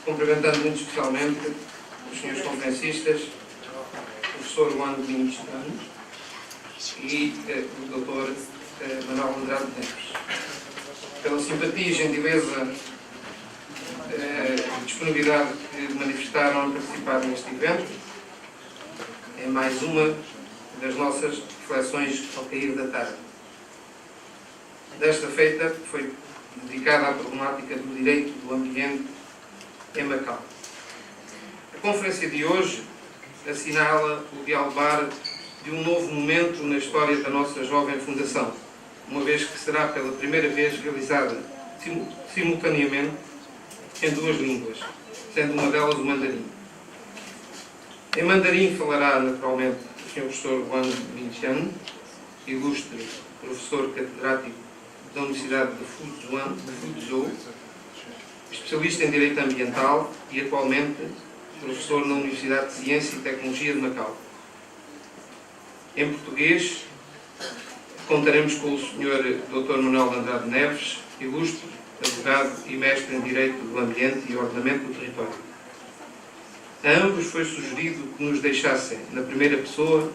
cumprimentando muito especialmente os senhores conferencistas, o professor Juan Domingos e o Dr. Manuel Andrade Neves, pela simpatia e gentileza e disponibilidade que manifestaram em participar neste evento. É mais uma das nossas reflexões ao cair da tarde. Desta feita foi dedicada à problemática do direito do ambiente em Macau. A conferência de hoje assinala o dialbar de um novo momento na história da nossa jovem fundação, uma vez que será pela primeira vez realizada simultaneamente em duas línguas, sendo uma delas o mandarim. Em mandarim falará naturalmente o Sr. Professor Juan Minxiang, ilustre professor catedrático da Universidade de Fuzhou, especialista em Direito Ambiental e atualmente professor na Universidade de Ciência e Tecnologia de Macau. Em português, contaremos com o Sr. Dr. Manuel Andrade Neves, ilustre advogado e mestre em Direito do Ambiente e Ordenamento do Território. A ambos foi sugerido que nos deixassem, na primeira pessoa,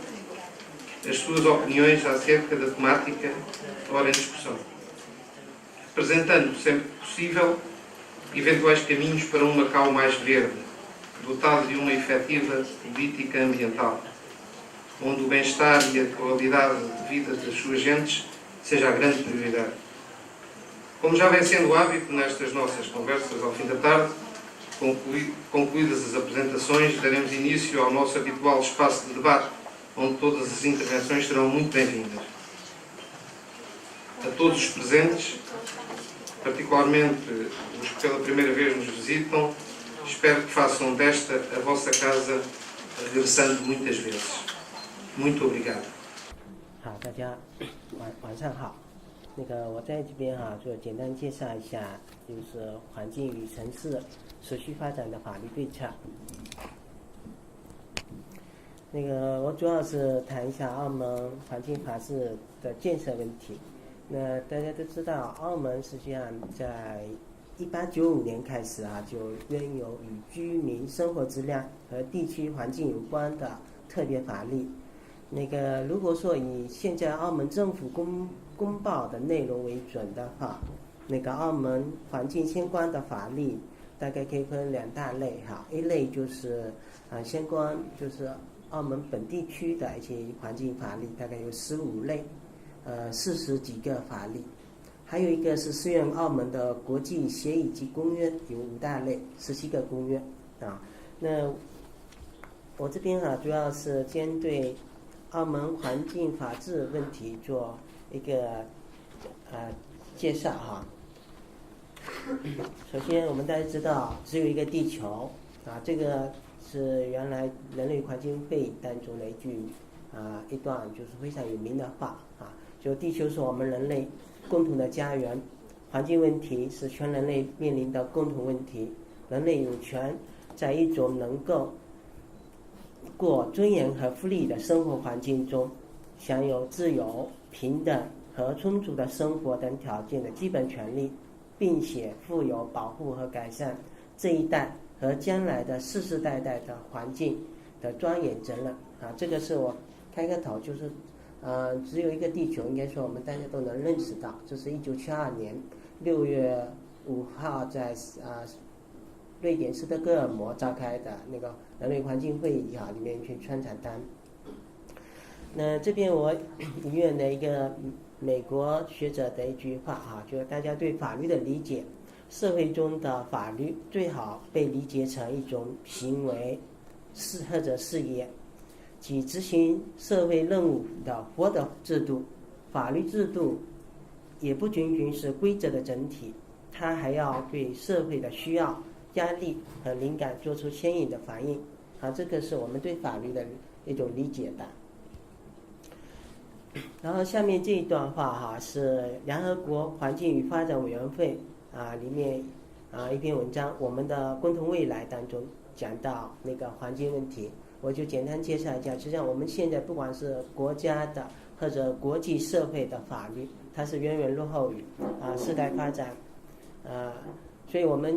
as suas opiniões acerca da temática ora em discussão, apresentando, sempre que possível, eventuais caminhos para um Macau mais verde, dotado de uma efetiva política ambiental, onde o bem-estar e a qualidade de vida das suas gentes seja a grande prioridade. Como já vem sendo hábito nestas nossas conversas ao fim da tarde, concluídas as apresentações, daremos início ao nosso habitual espaço de debate, onde todas as intervenções serão muito bem-vindas. A todos os presentes, particularmente os que pela primeira vez nos visitam, espero que façam desta a vossa casa, regressando muitas vezes. Muito obrigado. 好，大家晚上好。我在这边就简单介绍一下，就是环境与城市持续发展的法律对策。我主要是谈一下澳门环境法治的建设问题。那大家都知道，澳门实际上在1895年开始就拥有与居民生活质量和地区环境有关的特别法律。如果说以现在澳门政府公报的内容为准的话，澳门环境相关的法律大概可以分两大类一类就是相关就是澳门本地区的一些环境法律，大概有15类，40几个法律。还有一个是适用澳门的国际协议及公约，有5大类，17个公约那我这边主要是针对澳门环境法治问题做一个介绍首先我们大家知道只有一个地球这个是原来人类环境会当中的一段就是非常有名的话就地球是我们人类共同的家园，环境问题是全人类面临的共同问题，人类有权在一种能够过尊严和福利的生活环境中享有自由、平等和充足的生活等条件的基本权利，并且负有保护和改善这一代和将来的世世代代的环境的庄严责任这个是我开个头，就是只有一个地球，应该说我们大家都能认识到，这是1972年6月5号在瑞典斯德哥尔摩召开的人类环境会议里面去穿插单。那这边我引用的一个美国学者的一句话就是大家对法律的理解，社会中的法律最好被理解成一种行为或者事业，即执行社会任务的活的制度。法律制度也不仅仅是规则的整体，它还要对社会的需要、压力和灵感做出相应的反应这个是我们对法律的一种理解的。然后下面这一段话是联合国环境与发展委员会里面一篇文章《我们的共同未来》当中讲到环境问题，我就简单介绍一下。实际上我们现在不管是国家的或者国际社会的法律，它是远远落后于世代发展所以我们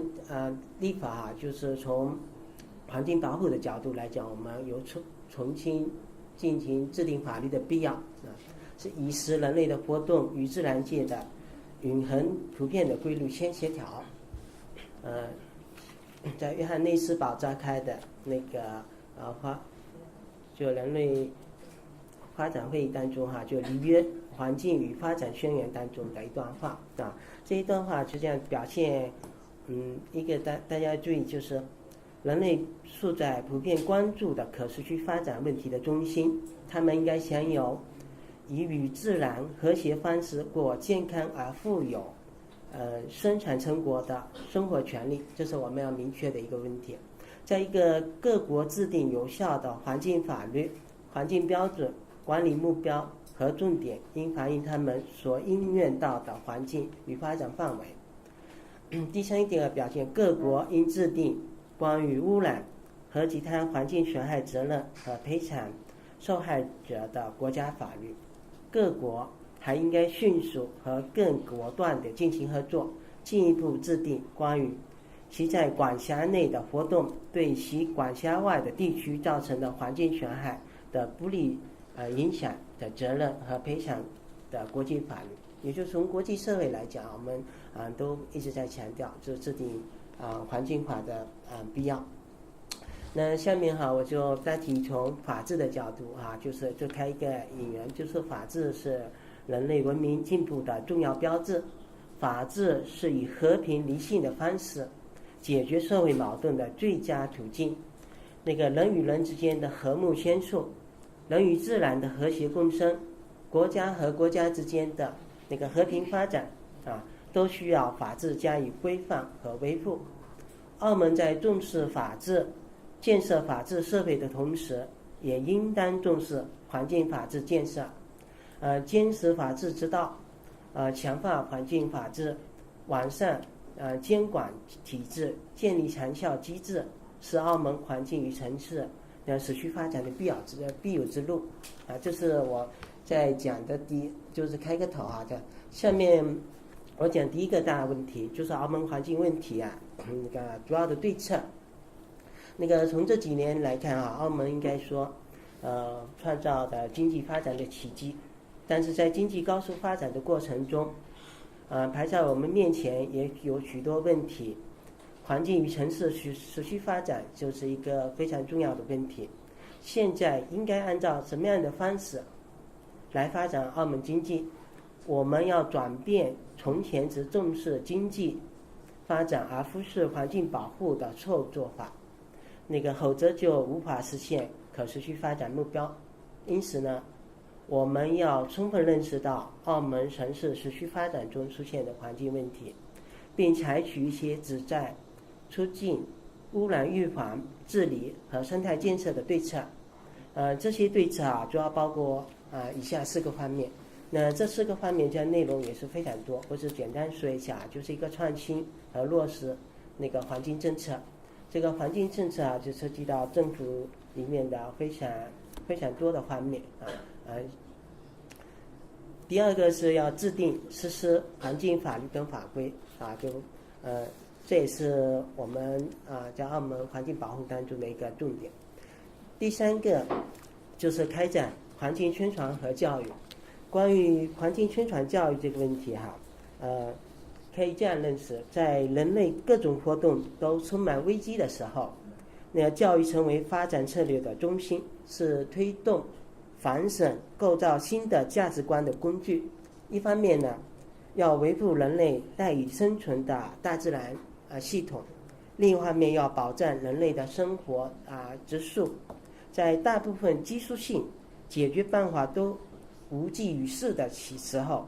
立法就是从环境保护的角度来讲，我们有重新进行制定法律的必要是以使人类的活动与自然界的永恒普遍的规律相协调。在约翰内斯堡召开的那个就人类发展会议当中就里约环境与发展宣言当中的一段话这一段话实际上表现一个大家注意，就是人类处在普遍关注的可持续发展问题的中心，他们应该享有以与自然和谐方式过健康而富有生产成果的生活权利，这是我们要明确的一个问题。在一个各国制定有效的环境法律、环境标准、管理目标和重点，应反映他们所应用到的环境与发展范围。第三一点的表现，各国应制定关于污染和其他环境损害责任和赔偿受害者的国家法律。各国还应该迅速和更果断地进行合作，进一步制定关于其在管辖内的活动对其管辖外的地区造成的环境损害的不利影响的责任和赔偿的国际法律。也就是从国际社会来讲，我们都一直在强调就是制定环境法的必要。那下面我就单提从法治的角度就是就开一个引言，就是法治是人类文明进步的重要标志，法治是以和平理性的方式解决社会矛盾的最佳途径。那个人与人之间的和睦相处，人与自然的和谐共生，国家和国家之间的那个和平发展都需要法治加以规范和维护。澳门在重视法治、建设法治社会的同时，也应当重视环境法治建设，坚持法治之道，强化环境法治，完善监管体制，建立长效机制，是澳门环境与城市持续发展的必有之路这是我在讲的就是开个头下面我讲第一个大问题，就是澳门环境问题那个主要的对策。那个从这几年来看澳门应该说创造的经济发展的奇迹，但是在经济高速发展的过程中排在我们面前也有许多问题。环境与城市持续发展就是一个非常重要的问题。现在应该按照什么样的方式来发展澳门经济？我们要转变从前只重视经济发展而忽视环境保护的错误做法，否则就无法实现可持续发展目标。因此呢，我们要充分认识到澳门城市持续发展中出现的环境问题，并采取一些旨在促进污染预防、治理和生态建设的对策。这些对策主要包括以下4个方面。那这4个方面这内容也是非常多，我只简单说一下，就是一个创新和落实环境政策。这个环境政策就涉及到政府里面的非常非常多的方面第二个是要制定实施环境法律跟法规这也是我们在澳门环境保护当中的一个重点。第3个就是开展环境宣传和教育。关于环境宣传教育这个问题可以这样认识，在人类各种活动都充满危机的时候，教育成为发展策略的中心，是推动反省构造新的价值观的工具。一方面呢，要维护人类赖以生存的大自然系统，另一方面要保障人类的生活质素。在大部分技术性解决办法都无济于事的时候，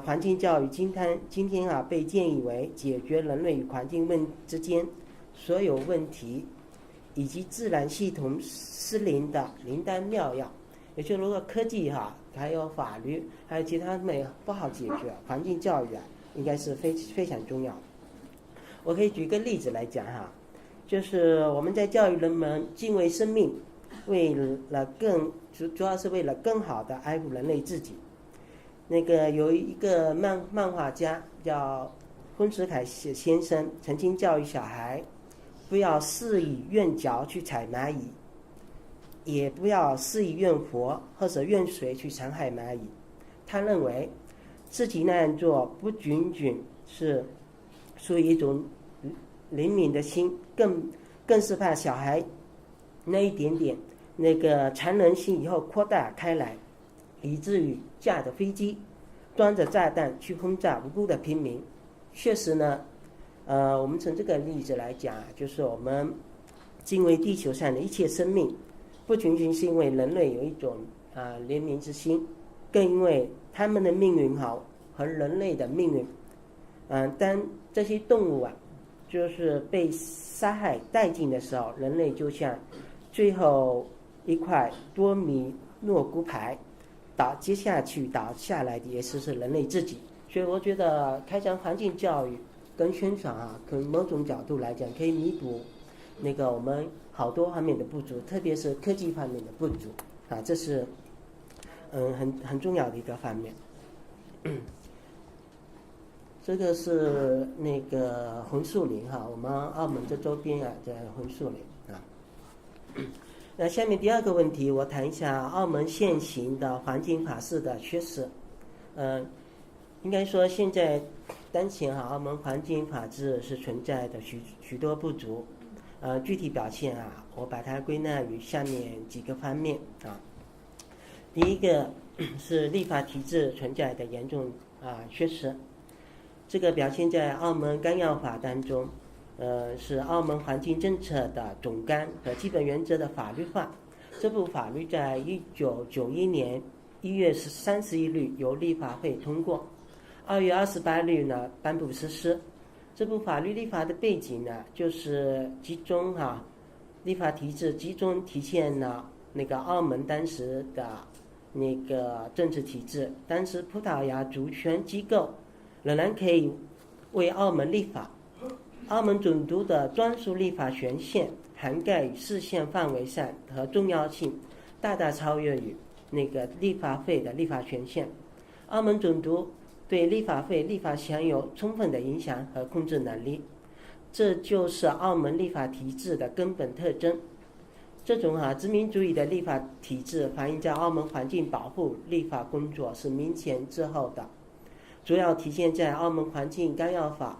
环境教育今天被建议为解决人类与环境之间所有问题以及自然系统失灵的灵丹妙药。也就是如果科技还有法律还有其他不好解决，环境教育应该是非常重要的。我可以举个例子来讲就是我们在教育人们敬畏生命，主要是为了更好的爱护人类自己。有一个漫画家叫丰子恺先生曾经教育小孩，不要肆意怨脚去踩蚂蚁，也不要肆意怨火或者怨水去残害蚂蚁。他认为自己那样做不仅仅是属于一种灵敏的心，更是怕小孩那一点点那个残忍性以后扩大开来，以至于驾着飞机端着炸弹去轰炸无辜的平民。确实呢，我们从这个例子来讲，就是我们敬畏地球上的一切生命，不仅仅是因为人类有一种怜悯之心，更因为他们的命运和人类的命运，当这些动物就是被杀害殆尽的时候，人类就像最后一块多米诺骨牌接倒下来的也是人类自己。所以我觉得开展环境教育跟宣传从某种角度来讲，可以弥补那个我们好多方面的不足，特别是科技方面的不足这是很重要的一个方面。这个是那个红树林我们澳门这周边在红树林那下面第二个问题，我谈一下澳门现行的环境法制的缺失。应该说现在当前澳门环境法制是存在的许多不足。具体表现我把它归纳于下面几个方面第一个是立法体制存在的严重缺失。这个表现在澳门纲要法当中，是澳门环境政策的总纲和基本原则的法律化。这部法律在1991年1月31日由立法会通过，2月28日呢颁布实施。这部法律立法的背景呢，就是集中立法体制集中体现了那个澳门当时的那个政治体制。当时葡萄牙主权机构仍然可以为澳门立法，澳门总督的专属立法权限涵盖与视线范围上和重要性大大超越于那个立法会的立法权限。澳门总督对立法会立法享有充分的影响和控制能力，这就是澳门立法体制的根本特征。这种殖民主义的立法体制反映在澳门环境保护立法工作是明前滞后的，主要体现在澳门环境纲要法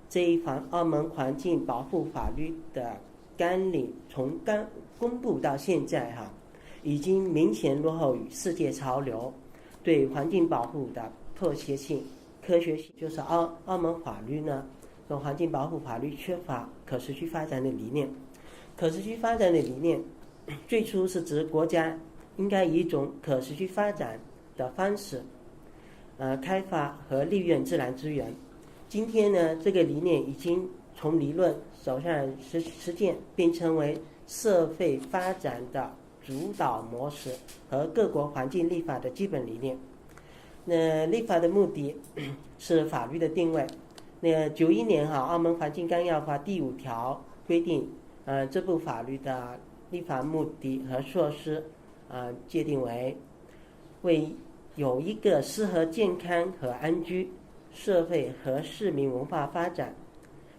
这一澳门环境保护法律的纲领，从刚公布到现在已经明显落后于世界潮流，对环境保护的迫切性、科学性，就是澳门法律呢，和环境保护法律缺乏可持续发展的理念。可持续发展的理念，最初是指国家应该以一种可持续发展的方式，开发和利用自然资源。今天呢，这个理念已经从理论走向实践，并成为社会发展的主导模式和各国环境立法的基本理念。那立法的目的是法律的定位。那91年澳门环境纲要法第5条规定，这部法律的立法目的和措施，界定为有一个适合健康和安居、社会和市民文化发展，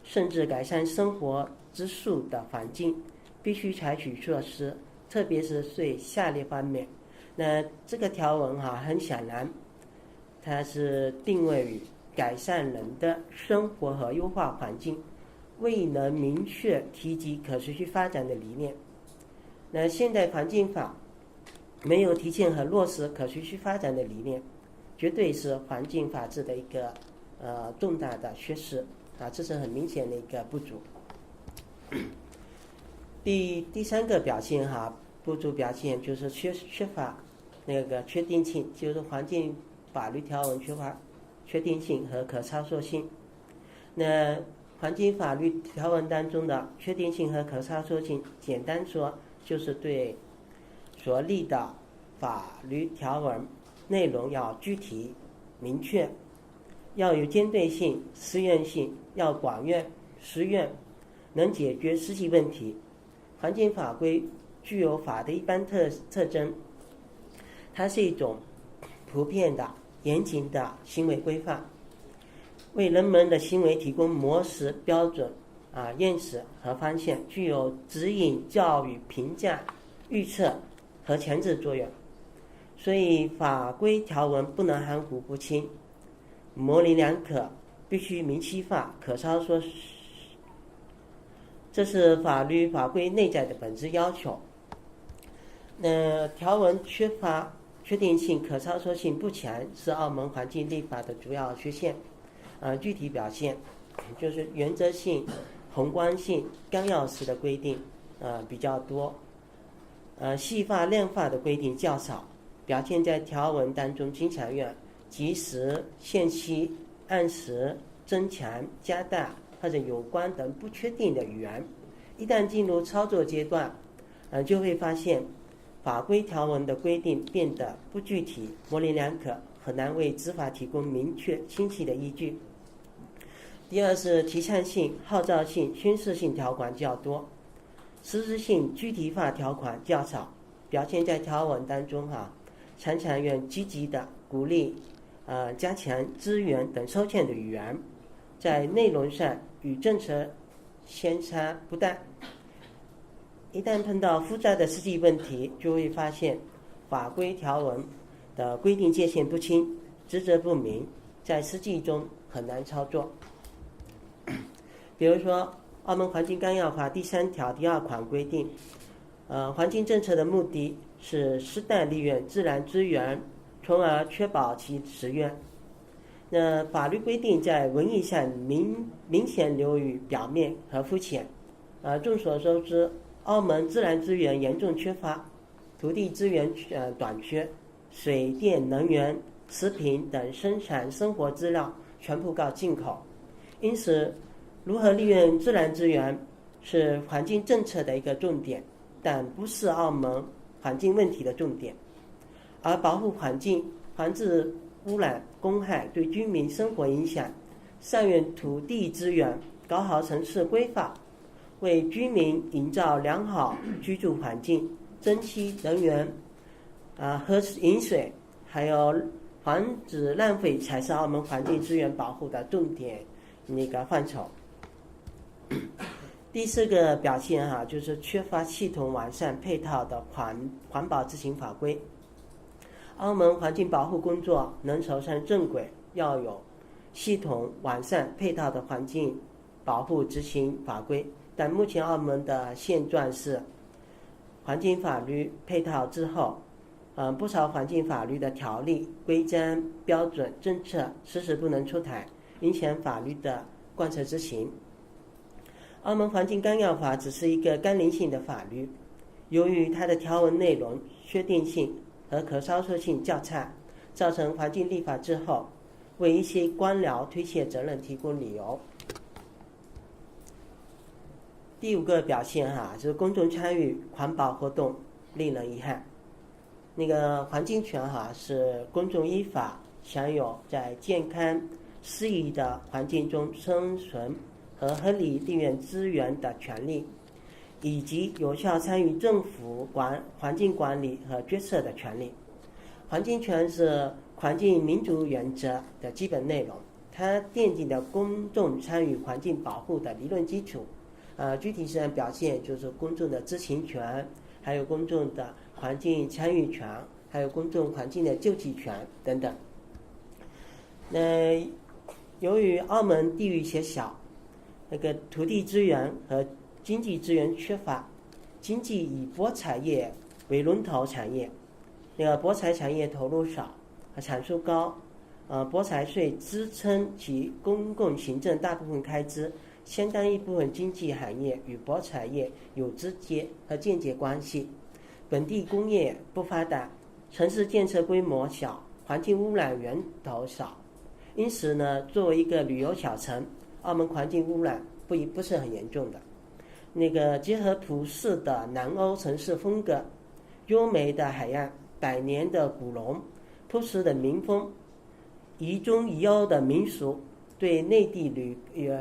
甚至改善生活之处的环境，必须采取措施，特别是对下列方面。那这个条文很显然，它是定位于改善人的生活和优化环境，未能明确提及可持续发展的理念。那现代环境法没有体现和落实可持续发展的理念，绝对是环境法治的一个重大的缺失这是很明显的一个不足。第三个表现不足表现就是缺乏那个确定性，就是环境法律条文缺乏确定性和可操作性。那环境法律条文当中的确定性和可操作性，简单说就是对所立的法律条文内容要具体明确，要有针对性、实用性，要广院实用，能解决实际问题。环境法规具有法的一般特征，它是一种普遍的、严谨的行为规范。为人们的行为提供模式、标准、验识和方向，具有指引、教育、评价、预测和前置作用。所以法规条文不能含糊不清、模棱两可，必须明晰化、可操作。这是法律法规内在的本质要求。条文缺乏确定性、可操作性不强，是澳门环境立法的主要缺陷。具体表现就是原则性、宏观性、纲要式的规定比较多，细化量化的规定较少，表现在条文当中经常用及时、限期、按时、增强、加大或者有关等不确定的语言。一旦进入操作阶段，就会发现法规条文的规定变得不具体、模棱两可，很难为执法提供明确清晰的依据。第二是提倡性、号召性、宣示性条款较多，实质性具体化条款较少，表现在条文当中常常用积极的、鼓励、加强、支援等收欠的语言，在内容上与政策相差不大。一旦碰到复杂的实际问题，就会发现法规条文的规定界限不清、职责不明，在实际中很难操作。比如说，《澳门环境纲要法》第3条第2款规定，环境政策的目的是适当利用自然资源，从而确保其使用。那法律规定在文义上明显流于表面和肤浅。众所周知，澳门自然资源严重缺乏，土地资源短缺，水电能源、食品等生产生活资料全部靠进口。因此，如何利用自然资源是环境政策的一个重点，但不是澳门环境问题的重点。而保护环境、防治污染、公害对居民生活影响，善用土地资源，搞好城市规划，为居民营造良好居住环境，珍惜能源和饮水，还有防止浪费，才是澳门环境资源保护的重点范畴。第4个表现就是缺乏系统完善配套的环保执行法规。澳门环境保护工作能走上正轨，要有系统完善配套的环境保护执行法规。但目前澳门的现状是，环境法律配套之后，不少环境法律的条例、规章、标准、政策迟迟不能出台，影响法律的贯彻执行。澳门环境纲要法只是一个纲领性的法律，由于它的条文内容确定性和可操作性较差，造成环境立法之后为一些官僚推卸责任提供理由。第5个表现就是公众参与环保活动令人遗憾。环境权是公众依法享有在健康适宜的环境中生存和合理利用资源的权利，以及有效参与政府环境管理和决策的权利。环境权是环境民主原则的基本内容，它奠定了公众参与环境保护的理论基础。具体上表现就是公众的知情权，还有公众的环境参与权，还有公众环境的救济权等等。由于澳门地域狭小，土地资源和经济资源缺乏，经济以博彩业为龙头产业，博彩产业投入少，产出高，博彩税支撑其公共行政大部分开支，相当一部分经济行业与博彩业有直接和间接关系。本地工业不发达，城市建设规模小，环境污染源头少，因此作为一个旅游小城，澳门环境污染不是很严重的。结合普世的南欧城市风格，优美的海岸、百年的古龙、朴实的民风、宜中宜欧的民俗，对内地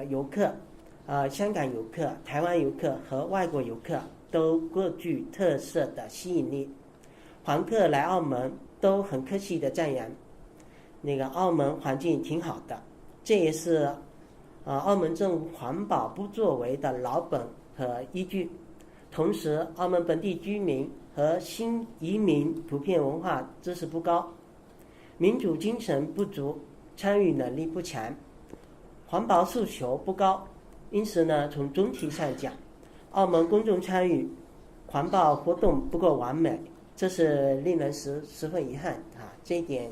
游客、香港游客、台湾游客和外国游客都各具特色的吸引力。访客来澳门都很客气的赞扬，澳门环境挺好的，这也是澳门政府环保不作为的老本和依据。同时，澳门本地居民和新移民普遍文化知识不高，民主精神不足，参与能力不强，环保诉求不高。因此呢，从总体上讲，澳门公众参与环保活动不够完美，这是令人十分遗憾这一点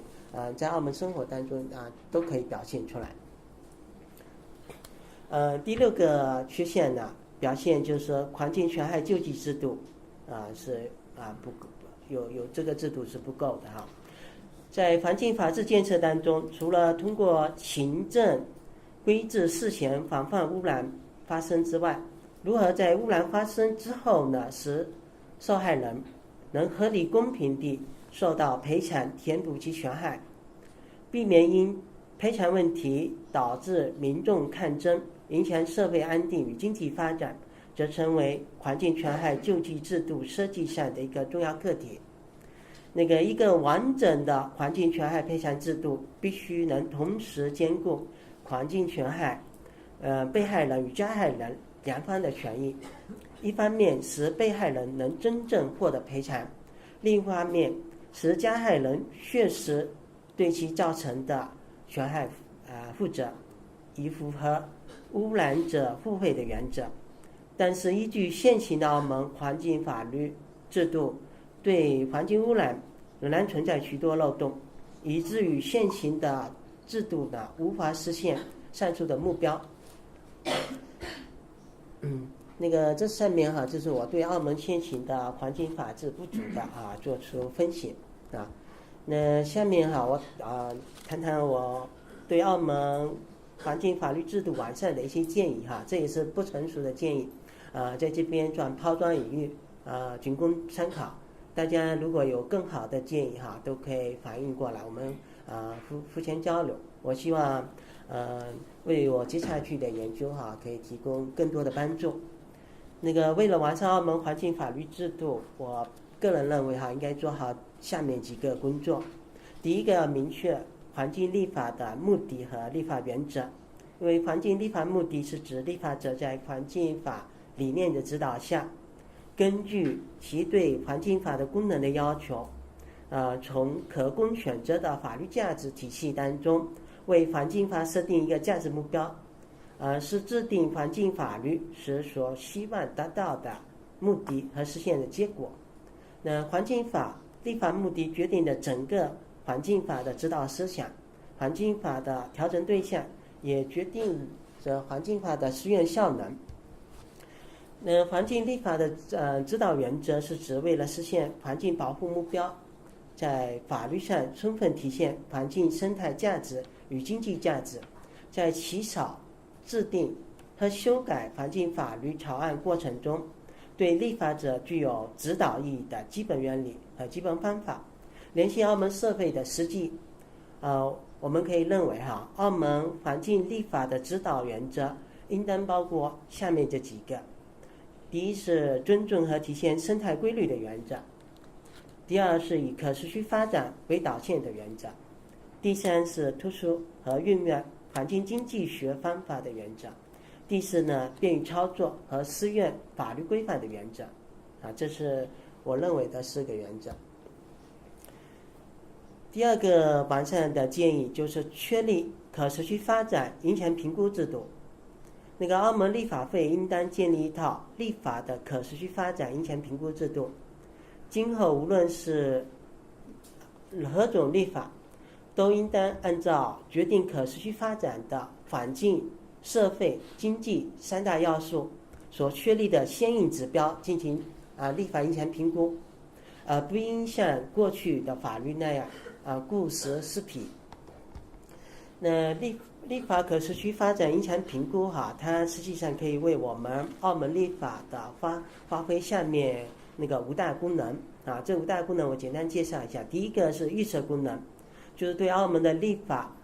在澳门生活当中都可以表现出来。第6个缺陷呢，表现就是说环境权害救济制度是不有这个制度是不够的在环境法治建设当中，除了通过行政规制事前防范污染发生之外，如何在污染发生之后呢，使受害人能合理公平地受到赔偿填补其权害，避免因赔偿问题导致民众抗争，影响社会安定与经济发展，则成为环境权害救济制度设计上的一个重要课题。一个完整的环境权害赔偿制度必须能同时兼顾环境权害被害人与加害人两方的权益，一方面使被害人能真正获得赔偿，另一方面使加害人确实对其造成的权害负责，以符合污染者付费的原则。但是依据现行的澳门环境法律制度，对环境污染仍然存在许多漏洞，以至于现行的制度呢无法实现上述的目标。这上面就是我对澳门现行的环境法治不足的做出分析那下面我谈谈我对澳门环境法律制度完善的一些建议这也是不成熟的建议在这边抛砖引玉仅供参考。大家如果有更好的建议都可以反映过来，我们互相交流。我希望为我接下去的研究可以提供更多的帮助。为了完善澳门环境法律制度，我个人认为应该做好下面几个工作。第一个，要明确环境立法的目的和立法原则。因为环境立法目的是指立法者在环境法理念的指导下，根据其对环境法的功能的要求从可供选择的法律价值体系当中，为环境法设定一个价值目标，是制定环境法律时所希望达到的目的和实现的结果。环境法立法目的决定了整个环境法的指导思想，环境法的调整对象也决定着环境法的实验效能。环境立法的指导原则是指为了实现环境保护目标，在法律上充分体现环境生态价值与经济价值，在起草、制定和修改环境法律草案过程中，对立法者具有指导意义的基本原理和基本方法，联系澳门社会的实际。我们可以认为澳门环境立法的指导原则应当包括下面这几个。第一是尊重和体现生态规律的原则，第二是以可持续发展为导线的原则，第三是突出和运用环境经济学方法的原则，第四呢，便于操作和适用法律规范的原则这是我认为的4个原则。第二个完善的建议就是确立可持续发展影响评估制度。澳门立法会应当建立一套立法的可持续发展影响评估制度，今后无论是何种立法，都应当按照决定可持续发展的环境、社会、经济3大要素所确立的相应指标进行立法影响评估，不应像过去的法律那样顾实施彼。立法可持续发展影响评估它实际上可以为我们澳门立法的发挥下面5大功能这5大功能我简单介绍一下。第一个是预测功能，就是对澳门的立法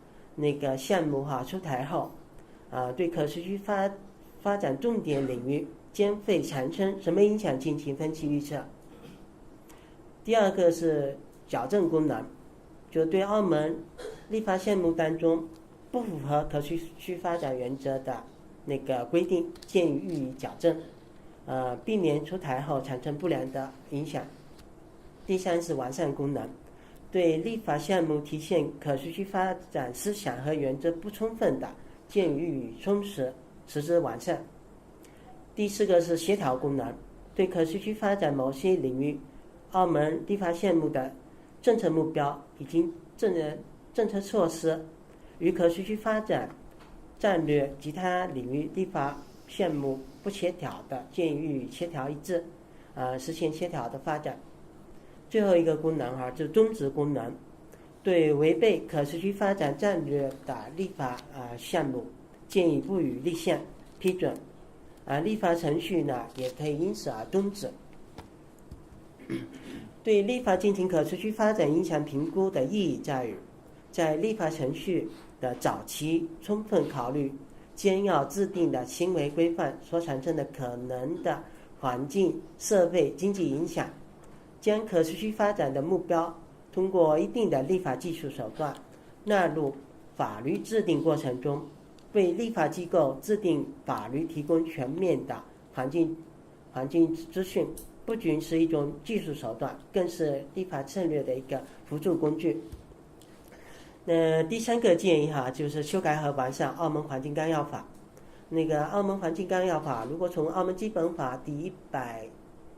项目出台后对可持续发展重点领域经费产生什么影响进行分析预测。第二个是矫正功能，就对澳门立法项目当中不符合可持续发展原则的那个规定，建议予以矫正，避免出台后产生不良的影响。第三是完善功能，对立法项目体现可持续发展思想和原则不充分的，建议予以充实，使之完善。第四个是协调功能，对可持续发展某些领域澳门立法项目的政策目标以及政策措施与可持续发展战略其他领域立法项目不协调的，建议予以协调一致，实现协调的发展。最后一个功能就是终止功能，对违背可持续发展战略的立法项目，建议不予立项批准，立法程序呢也可以因此而终止。对立法进行可持续发展影响评估的意义在于，在立法程序的早期充分考虑将要制定的行为规范所产生的可能的环境、社会、经济影响，将可持续发展的目标通过一定的立法技术手段纳入法律制定过程中，为立法机构制定法律提供全面的环境资讯，不仅是一种技术手段，更是立法策略的一个辅助工具。第三个建议就是修改和完善澳门环境纲要法。澳门环境纲要法如果从澳门基本法第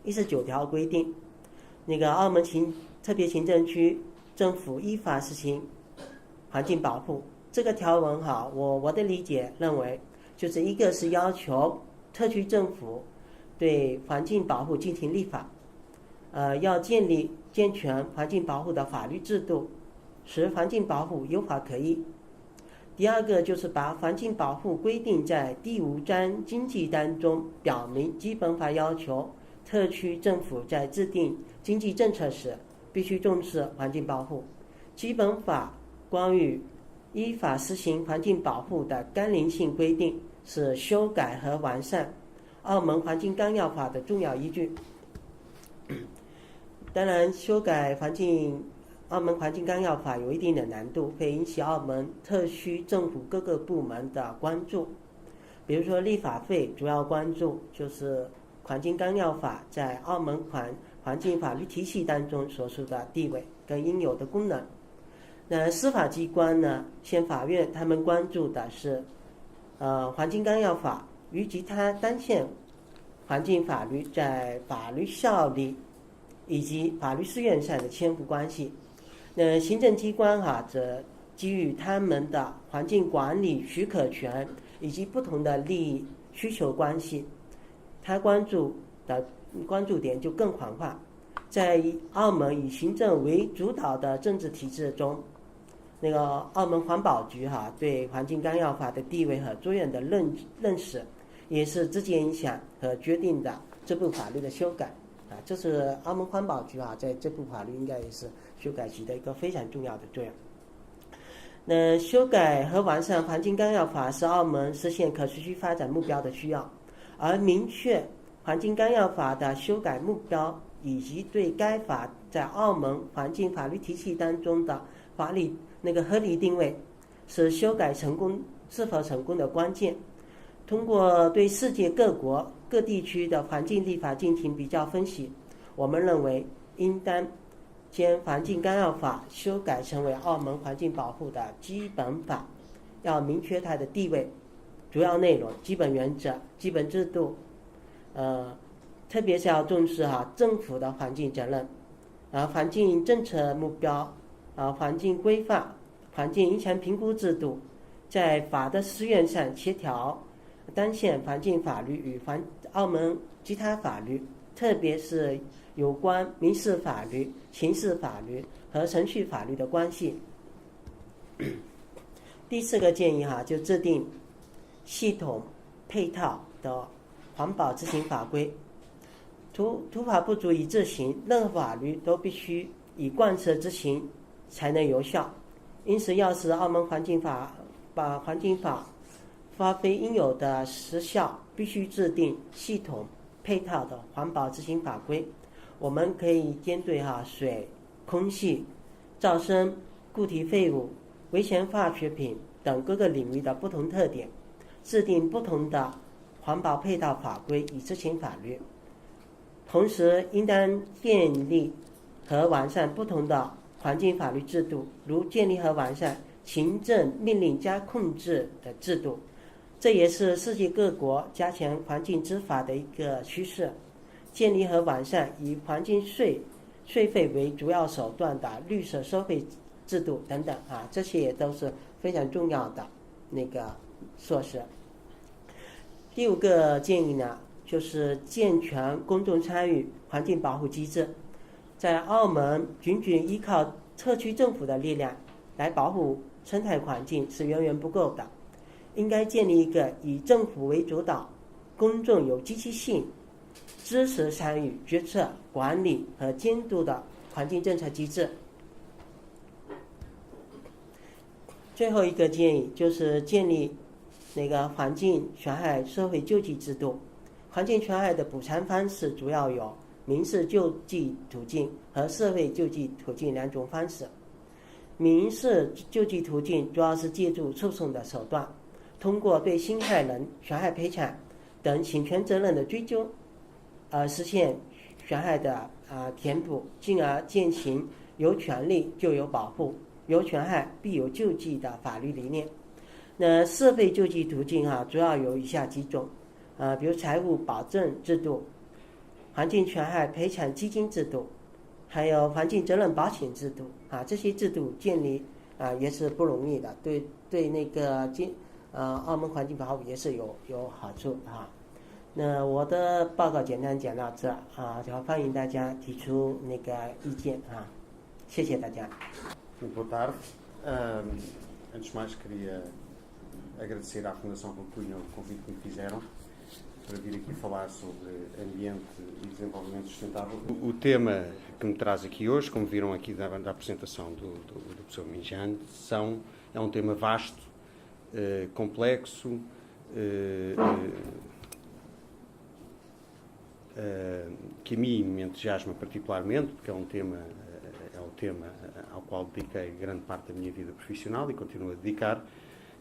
119条规定，澳门特别行政区政府依法实行环境保护，这个条文我的理解认为，就是一个是要求特区政府对环境保护进行立法，要建立健全环境保护的法律制度，使环境保护有法可依。第二个就是把环境保护规定在第5章经济当中，表明基本法要求特区政府在制定经济政策时必须重视环境保护。基本法关于依法实行环境保护的纲领性规定是修改和完善澳门环境纲要法的重要依据。当然，修改澳门环境纲要法有一定的难度，会引起澳门特区政府各个部门的关注。比如说立法会主要关注就是环境纲要法在澳门环境法律体系当中所属的地位跟应有的功能。司法机关呢，宪法院他们关注的是环境纲要法与其他单项环境法律在法律效力以及法律适用上的牵互关系。行政机关则基于他们的环境管理许可权以及不同的利益需求关系，他关注点就更广泛。在澳门以行政为主导的政治体制中，澳门环保局对环境纲要法的地位和作用的认识，也是直接影响和决定的这部法律的修改。这是澳门环保局在这部法律应该也是修改起的一个非常重要的作用。修改和完善环境纲要法是澳门实现可持续发展目标的需要，而明确环境纲要法的修改目标以及对该法在澳门环境法律体系当中的法理合理定位，是修改是否成功的关键。通过对世界各国各地区的环境立法进行比较分析，我们认为应当将环境纲要法修改成为澳门环境保护的基本法，要明确它的地位、主要内容、基本原则、基本制度，特别是要重视政府的环境责任，环境政策目标，环境规范、环境影响评估制度，在法的实用上协调单项环境法律与澳门其他法律，特别是有关民事法律、刑事法律和程序法律的关系。第四个建议就制定系统配套的环保执行法规。图法不足以自行，任何法律都必须以贯彻执行才能有效。因此，要使澳门环境法发挥应有的实效，必须制定系统配套的环保执行法规。我们可以针对水、空气、噪声、固体废物、危险化学品、等各个领域的不同特点，制定不同的环保配套法规以执行法律。同时，应当建立和完善不同的环境法律制度，如建立和完善行政命令加控制的制度，这也是世界各国加强环境执法的一个趋势。建立和完善以环境税费为主要手段的绿色收费制度等等这些也都是非常重要的那个措施。第5个建议呢，就是健全公众参与环境保护机制。在澳门仅依靠特区政府的力量来保护生态环境是远远不够的，应该建立一个以政府为主导、公众有积极性、支持参与决策、管理和监督的环境政策机制。最后一个建议就是建立那个环境权害社会救济制度。环境权害的补偿方式主要有民事救济途径和社会救济途径2种方式。民事救济途径主要是借助诉讼的手段，通过对侵害人权害赔偿等侵权责任的追究，实现权害的填补，进而践行有权利就有保护，有权害必有救济的法律理念。那社会救济途径主要有以下几种，比如财务保证制度、环境权害赔偿基金制度，还有环境责任保险制度这些制度建立也是不容易的，对那个澳门环境保护也是有好处那我的报告简单讲到这就欢迎大家提出那个意见谢谢大家。Muito boa tarde. Antes de mais, queria agradecer à Fundação Concunha o convite que me fizeram para vir aqui falar sobre ambiente e desenvolvimento sustentável. O tema que me traz aqui hoje, como viram aqui da apresentação do professor Minjane, é um tema vasto, complexo, que a mim me entusiasma particularmente, porque é um tema ao qual dediquei grande parte da minha vida profissional e continuo a dedicar,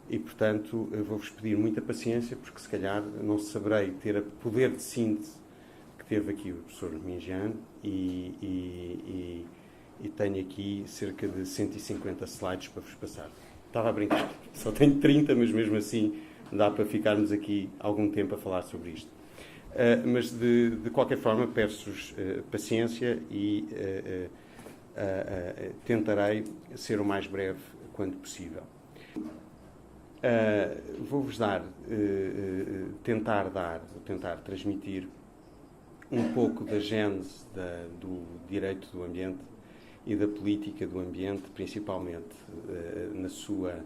e portanto vou-vos pedir muita paciência, porque se calhar não saberei ter o poder de síntese que teve aqui o professor Minjane, e tenho aqui cerca de 150 slides para vos passar. Estava a brincar, só tenho 30, mas mesmo assim dá para ficarmos aqui algum tempo a falar sobre isto. Mas de qualquer forma peço-vos paciência e tentarei ser o mais breve quanto possível. Vou-vos tentar transmitir um pouco da gênese do direito do ambiente e da política do ambiente, principalmente na sua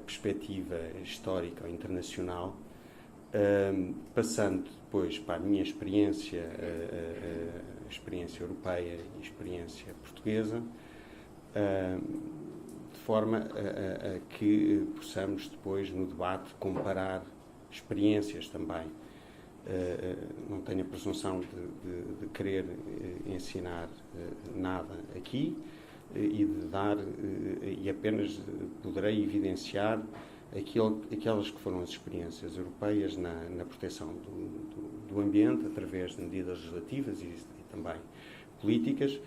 perspectiva histórica ou internacional, passando depois para a minha experiência, a experiência europeia e a experiência portuguesa, de forma a que possamos depois no debate comparar experiências também. Não tenho a presunção de querer ensinar nada aqui e apenas poderei evidenciar aquelas que foram as experiências europeias na proteção do ambiente através de medidas legislativas e também políticas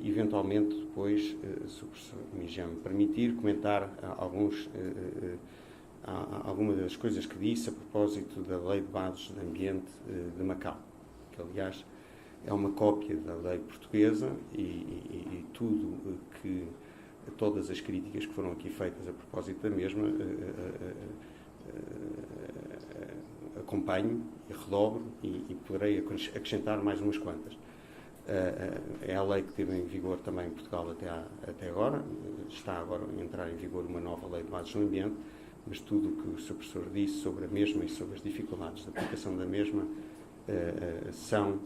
eventualmente depois, se o professor Minjane me permitir, comentar algumas das coisas que disse a propósito da Lei de Bases de Ambiente de Macau, que aliás é uma cópia da lei portuguesa e todas as críticas que foram aqui feitas a propósito da mesma acompanho e redobro e poderei acrescentar mais umas quantas. É a lei que teve em vigor também em Portugal até agora. Está agora a entrar em vigor uma nova Lei de Bases do Ambiente, mas tudo o que o Sr. Professor disse sobre a mesma e sobre as dificuldades de aplicação da mesma são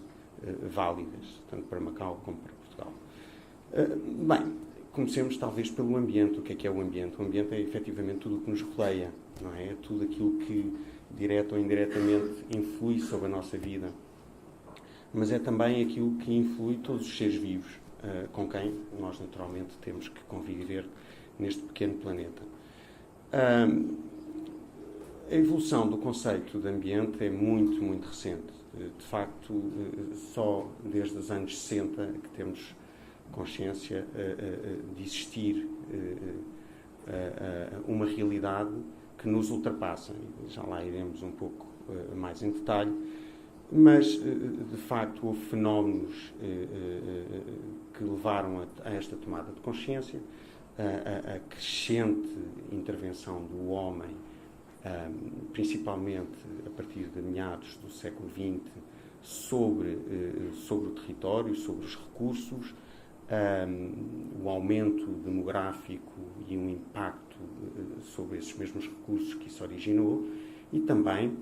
válidas, tanto para Macau como para Portugal. Bem, comecemos talvez pelo ambiente. O que é o ambiente? O ambiente é efetivamente tudo o que nos rodeia, não é? É tudo aquilo que, direto ou indiretamente, influi sobre a nossa vida, mas é também aquilo que influi todos os seres vivos, com quem nós naturalmente temos que conviver neste pequeno planeta. A evolução do conceito de ambiente é muito, muito recente. De facto, só desde os anos 60 que temos consciência de existir uma realidade que nos ultrapassa. Já lá iremos um pouco mais em detalhe, mas, de facto, houve fenómenos que levaram a esta tomada de consciência, a crescente intervenção do homem, principalmente a partir de meados do século XX, sobre o território, sobre os recursos, o aumento demográfico e um impacto sobre esses mesmos recursos que isso originou, e também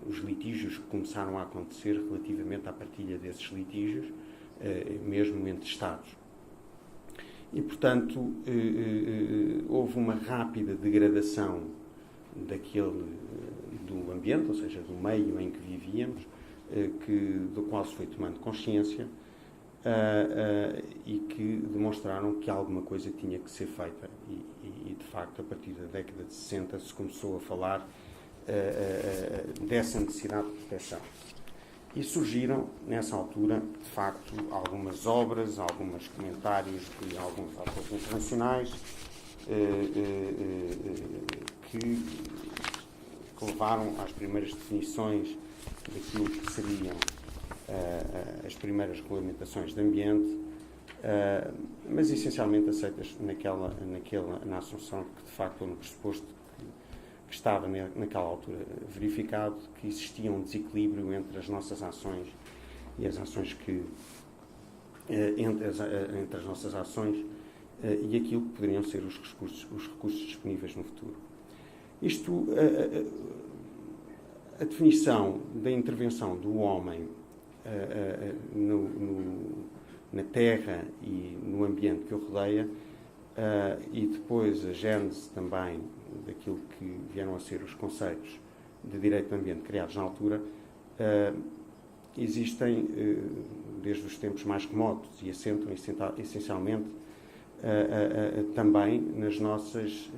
os litígios que começaram a acontecer relativamente à partilha desses litígios, mesmo entre Estados. E, portanto, houve uma rápida degradação do ambiente, ou seja, do meio em que vivíamos, do qual se foi tomando consciência e que demonstraram que alguma coisa tinha que ser feita. E, de facto, a partir da década de 60 se começou a falar dessa necessidade de proteção. E surgiram, nessa altura, de facto, algumas obras, alguns comentários de alguns autores internacionais que levaram às primeiras definições daquilo que seriam as primeiras regulamentações de ambiente, mas essencialmente aceitas na assunção que, de facto, ou no pressuposto que estava naquela altura verificado, que existia um desequilíbrio entre as nossas ações e as ações entre as nossas ações e aquilo que poderiam ser os recursos disponíveis no futuro. A definição da intervenção do homem na terra e no ambiente que o rodeia, e depois a gênese também daquilo que vieram a ser os conceitos de direito do ambiente criados na altura, existem desde os tempos mais remotos e assentam essencialmente também nas nossas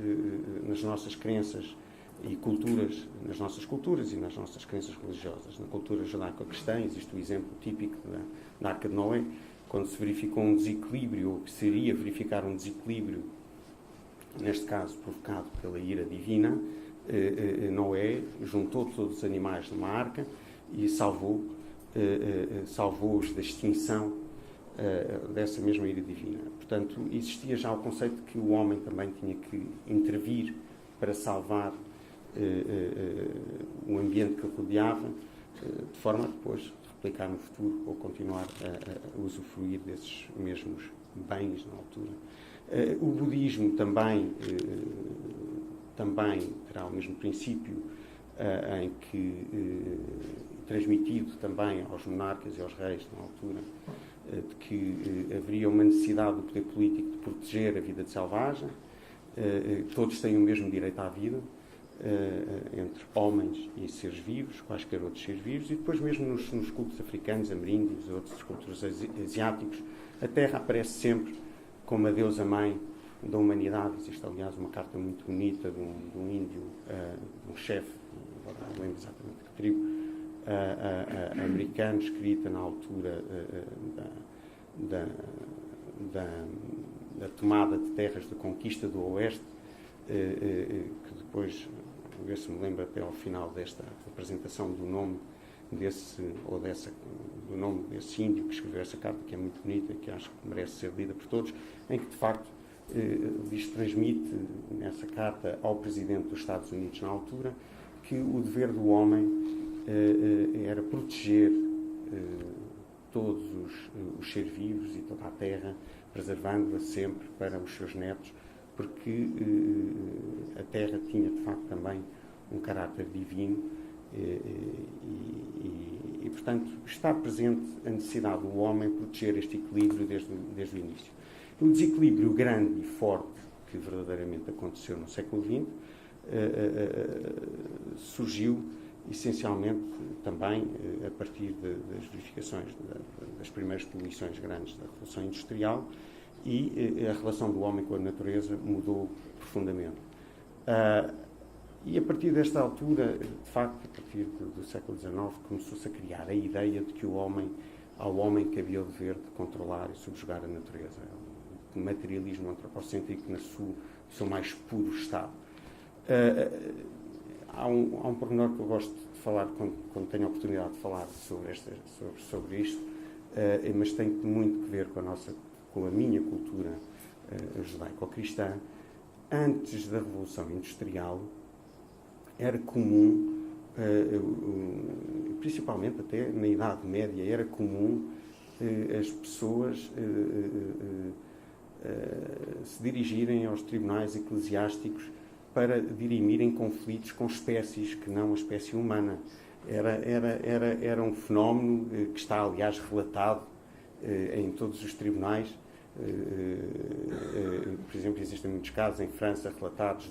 crenças e culturas, nas nossas culturas e nas nossas crenças religiosas. Na cultura judaico-cristã existe o exemplo típico da Arca de Noé, quando se verificou um desequilíbrio, ou que seria verificar um desequilíbrio, neste caso provocado pela ira divina, Noé juntou todos os animais numa arca e salvou-os da extinção dessa mesma ira divina. Portanto, existia já o conceito de que o homem também tinha que intervir para salvar o ambiente que o rodeava, de forma a depois replicar no futuro ou continuar a usufruir desses mesmos bens na altura. O budismo também terá o mesmo princípio, em que, transmitido também aos monarcas e aos reis na altura, de que haveria uma necessidade do poder político de proteger a vida selvagem. Todos têm o mesmo direito à vida, entre homens e seres vivos, quaisquer outros seres vivos, e depois mesmo nos cultos africanos, ameríndios e outros cultos asiáticos, a Terra aparece sempre como a deusa-mãe da humanidade. Existe, aliás, uma carta muito bonita de um índio, de um chefe, agora não lembro exatamente de que tribo, americano, escrita na altura da tomada de terras da conquista do Oeste, que depois, a ver se me lembro até ao final desta apresentação do nome desse índio que escreveu essa carta, que é muito bonita, que acho que merece ser lida por todos, em que de facto transmite nessa carta ao Presidente dos Estados Unidos na altura que o dever do homem era proteger todos os seres vivos e toda a terra, preservando-a sempre para os seus netos, porque a terra tinha de facto também um caráter divino e portanto está presente a necessidade do homem proteger este equilíbrio desde o início. O desequilíbrio grande e forte que verdadeiramente aconteceu no século XX surgiu essencialmente também a partir das verificações das primeiras poluições grandes da Revolução Industrial, e a relação do homem com a natureza mudou profundamente. E a partir desta altura, de facto, a partir do século XIX, começou-se a criar a ideia de que ao homem cabia o dever de controlar e subjugar a natureza. O materialismo antropocêntrico no seu mais puro estado. Há um pormenor que eu gosto de falar quando tenho a oportunidade de falar sobre isto, mas tem muito que ver com a minha cultura judaico-cristã. Antes da Revolução Industrial, era comum, principalmente até na Idade Média, era comum as pessoas se dirigirem aos tribunais eclesiásticos para dirimirem conflitos com espécies que não a espécie humana. Era um fenómeno que está, aliás, relatado em todos os tribunais. Por exemplo, existem muitos casos em França relatados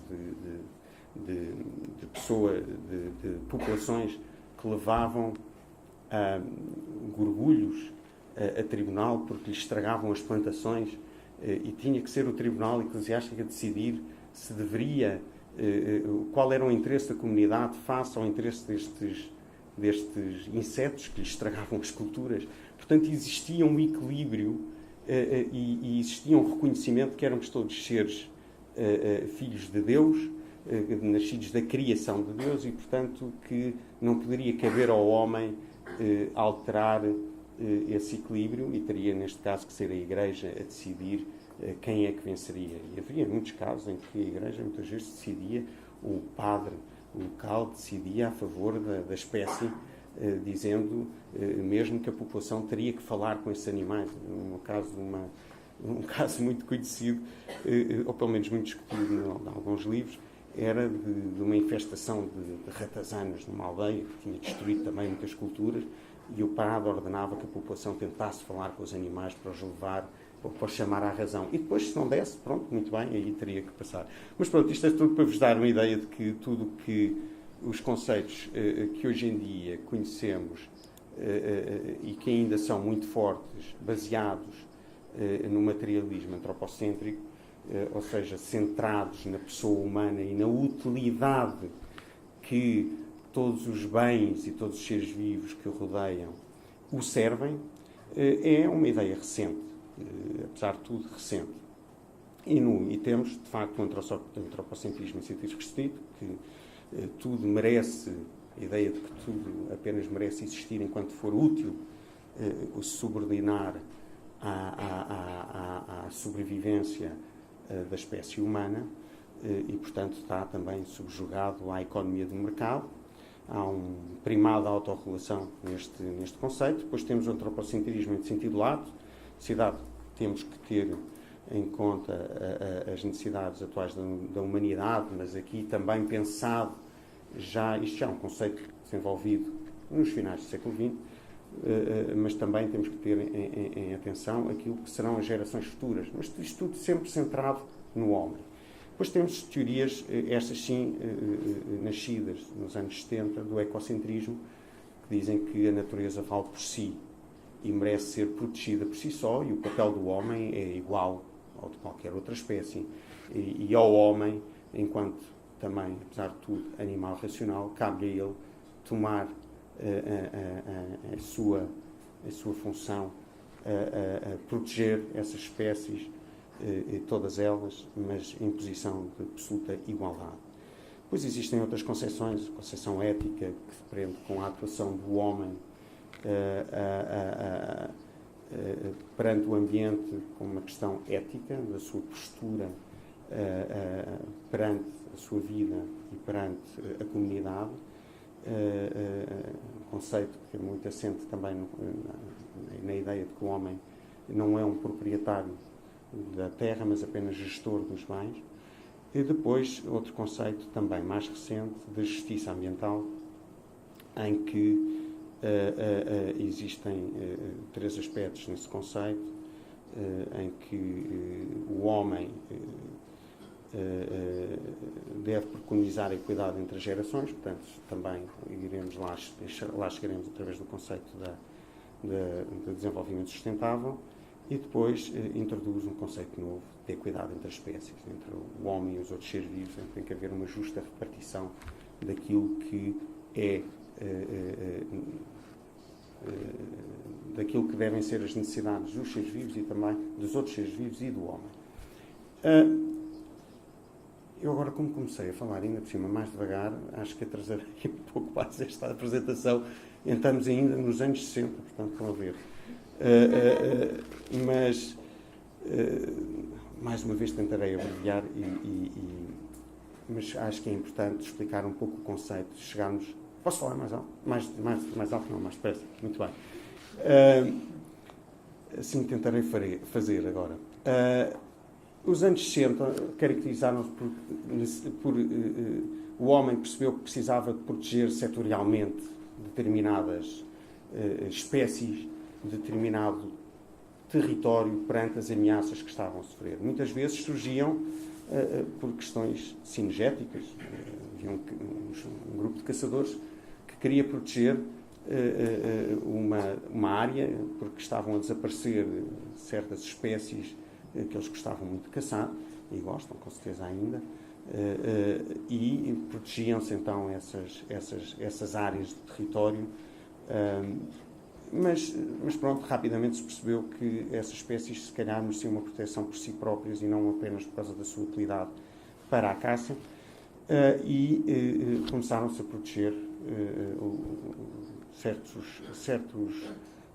de populações que levavam gorgulhos a tribunal porque lhes estragavam as plantações, e tinha que ser o tribunal eclesiástico a decidir se deveria, qual era o interesse da comunidade face ao interesse destes insetos que lhes estragavam as culturas. Portanto, existia um equilíbrio e existia um reconhecimento que éramos todos seres filhos de Deus, nascidos da criação de Deus, e, portanto, que não poderia caber ao homem alterar esse equilíbrio, e teria, neste caso, que ser a Igreja a decidir quem é que venceria. E havia muitos casos em que a Igreja muitas vezes decidia, o padre local decidia a favor da espécie, dizendo mesmo que a população teria que falar com esses animais. Um caso muito conhecido, ou pelo menos muito discutido em alguns livros, era de uma infestação de ratazanas numa aldeia que tinha destruído também muitas culturas, e o padre ordenava que a população tentasse falar com os animais para os levar, ou para os chamar à razão. E depois, se não desse, pronto, muito bem, aí teria que passar. Mas pronto, isto é tudo para vos dar uma ideia de que tudo que os conceitos que hoje em dia conhecemos e que ainda são muito fortes, baseados no materialismo antropocêntrico, ou seja, centrados na pessoa humana e na utilidade que todos os bens e todos os seres vivos que o rodeiam o servem, é uma ideia recente, apesar de tudo recente. E temos, de facto, um antropocentrismo em sentido restrito, que tudo merece, a ideia de que tudo apenas merece existir enquanto for útil, o subordinar à sobrevivência da espécie humana, e, portanto, está também subjugado à economia do mercado. Há um primado da autorregulação neste conceito. Depois temos o antropocentrismo em sentido lato. Sociedade, temos que ter em conta as necessidades atuais da humanidade, mas aqui também pensado, isto já é um conceito desenvolvido nos finais do século XX, mas também temos que ter em atenção aquilo que serão as gerações futuras. Mas isto tudo sempre centrado no homem. Depois temos teorias, estas sim, nascidas nos anos 70, do ecocentrismo, que dizem que a natureza vale por si e merece ser protegida por si só, e o papel do homem é igual ao de qualquer outra espécie. E ao homem, enquanto também, apesar de tudo, animal racional, cabe a ele tomar a sua função, a proteger essas espécies, todas elas, mas em posição de absoluta igualdade. Depois existem outras concepções, a concepção ética, que se prende com a atuação do homem perante o ambiente, como uma questão ética, da sua postura perante a sua vida e perante a comunidade. Um conceito que é muito assente também na ideia de que o homem não é um proprietário da terra, mas apenas gestor dos bens. E depois, outro conceito também mais recente, de justiça ambiental, em que existem três aspectos nesse conceito, em que o homem deve preconizar a equidade entre as gerações, portanto, também lá chegaremos através do conceito de desenvolvimento sustentável, e depois introduz um conceito novo de equidade entre as espécies, entre o homem e os outros seres vivos, em que tem que haver uma justa repartição daquilo que é daquilo que devem ser as necessidades dos seres vivos e também dos outros seres vivos e do homem. Eu agora, como comecei a falar ainda por cima mais devagar, acho que atrasarei um pouco mais esta apresentação. Entramos ainda nos anos 60, portanto, estão a ver. Mas, mais uma vez, tentarei abreviar, mas acho que é importante explicar um pouco o conceito, chegarmos... Posso falar mais alto? Mais alto, não, mais depressa. Muito bem. Assim tentarei fazer agora. Os anos 60 caracterizaram-se por o homem percebeu que precisava de proteger setorialmente determinadas espécies, determinado território perante as ameaças que estavam a sofrer. Muitas vezes surgiam por questões sinergéticas. Havia um grupo de caçadores que queria proteger uma área porque estavam a desaparecer certas espécies que eles gostavam muito de caçar, e gostam, com certeza ainda, e protegiam-se então essas áreas de território, mas pronto, rapidamente se percebeu que essas espécies se calhar mereciam uma proteção por si próprias e não apenas por causa da sua utilidade para a caça, e começaram-se a proteger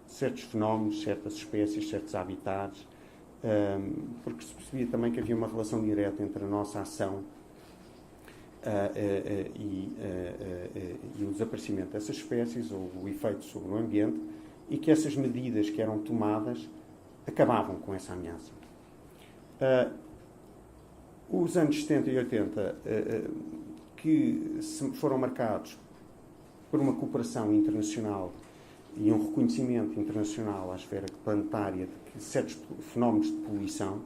certos fenómenos, certas espécies, certos habitats, porque se percebia também que havia uma relação direta entre a nossa ação e o desaparecimento dessas espécies, ou o efeito sobre o ambiente, e que essas medidas que eram tomadas acabavam com essa ameaça. Os anos 70 e 80 que foram marcados por uma cooperação internacional e um reconhecimento internacional à esfera planetária de certos fenómenos de poluição,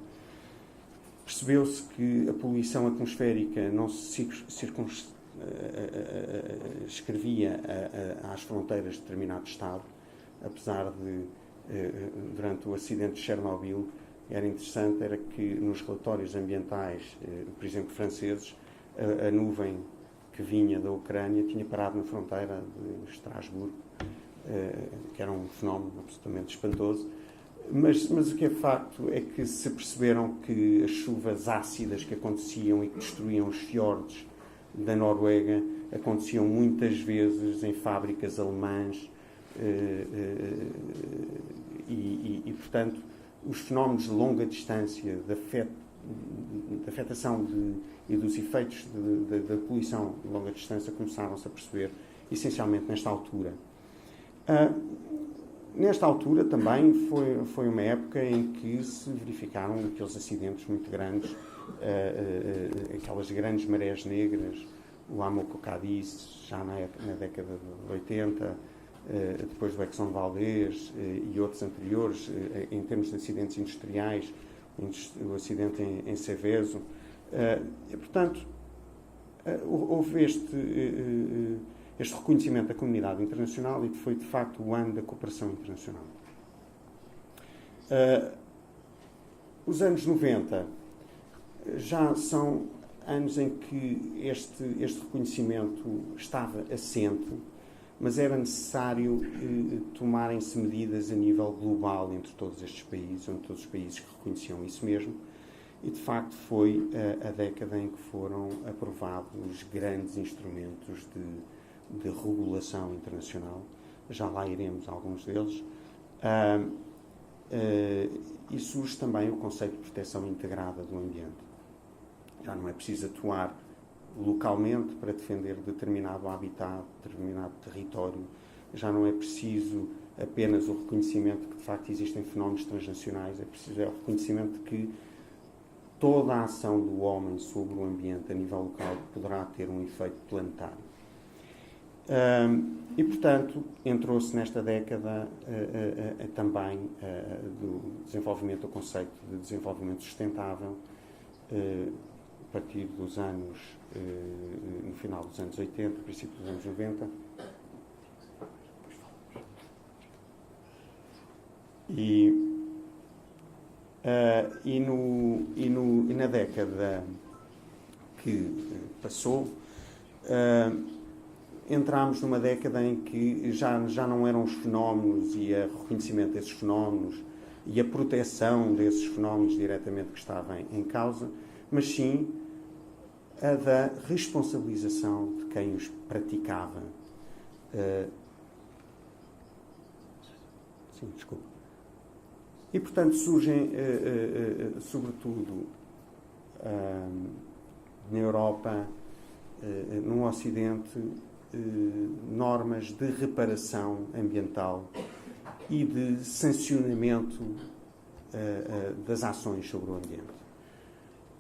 percebeu-se que a poluição atmosférica não se circunscrevia às fronteiras de determinado Estado, apesar de, durante o acidente de Chernobyl, era interessante era que nos relatórios ambientais, por exemplo, franceses, a nuvem que vinha da Ucrânia tinha parado na fronteira de Estrasburgo, que era um fenómeno absolutamente espantoso. Mas o que é facto é que se perceberam que as chuvas ácidas que aconteciam e que destruíam os fiordes da Noruega aconteciam muitas vezes em fábricas alemãs e portanto, os fenómenos de longa distância, da afetação e dos efeitos da poluição de longa distância começaram-se a perceber essencialmente nesta altura. Nesta altura também foi uma época em que se verificaram aqueles acidentes muito grandes, aquelas grandes marés negras, o Amoco Cádiz, já na década de 80, depois do Exxon Valdez e outros anteriores, em termos de acidentes industriais, o acidente em Seveso. Portanto, houve este reconhecimento da comunidade internacional e que foi, de facto, o ano da cooperação internacional. Os anos 90 já são anos em que este reconhecimento estava assente, mas era necessário tomarem-se medidas a nível global entre todos estes países, entre todos os países que reconheciam isso mesmo, e, de facto, foi a década em que foram aprovados grandes instrumentos de regulação internacional. Já lá iremos a alguns deles. E surge também o conceito de proteção integrada do ambiente. Já não é preciso atuar localmente para defender determinado habitat, determinado território. Já não é preciso apenas o reconhecimento de que, de facto, existem fenómenos transnacionais. É preciso o reconhecimento de que toda a ação do homem sobre o ambiente a nível local poderá ter um efeito planetário. E, portanto, entrou-se nesta década também do desenvolvimento do conceito de desenvolvimento sustentável, partir dos anos, no final dos anos 80, princípio dos anos 90. E na década que passou, entramos numa década em que já não eram os fenómenos e o reconhecimento desses fenómenos e a proteção desses fenómenos diretamente que estava em causa, mas sim a da responsabilização de quem os praticava. Sim, desculpa. E, portanto, surgem, sobretudo, na Europa, no Ocidente, normas de reparação ambiental e de sancionamento das ações sobre o ambiente.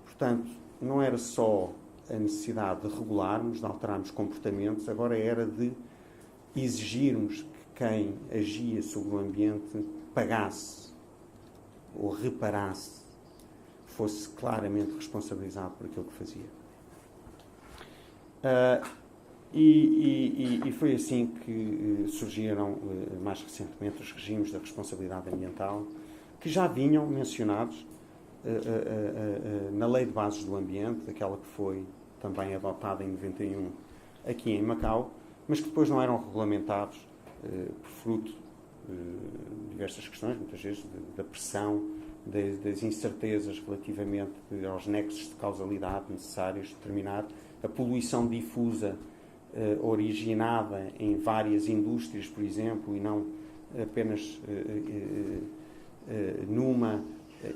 Portanto, não era só a necessidade de regularmos, de alterarmos comportamentos, agora era de exigirmos que quem agia sobre o ambiente pagasse ou reparasse, fosse claramente responsabilizado por aquilo que fazia. E foi assim que surgiram, mais recentemente, os regimes da responsabilidade ambiental, que já vinham mencionados na Lei de Bases do Ambiente, aquela que foi também adotada em 91 aqui em Macau, mas que depois não eram regulamentados por fruto de diversas questões, muitas vezes da pressão, das incertezas relativamente aos nexos de causalidade necessários de determinar a poluição difusa originada em várias indústrias, por exemplo, e não apenas numa,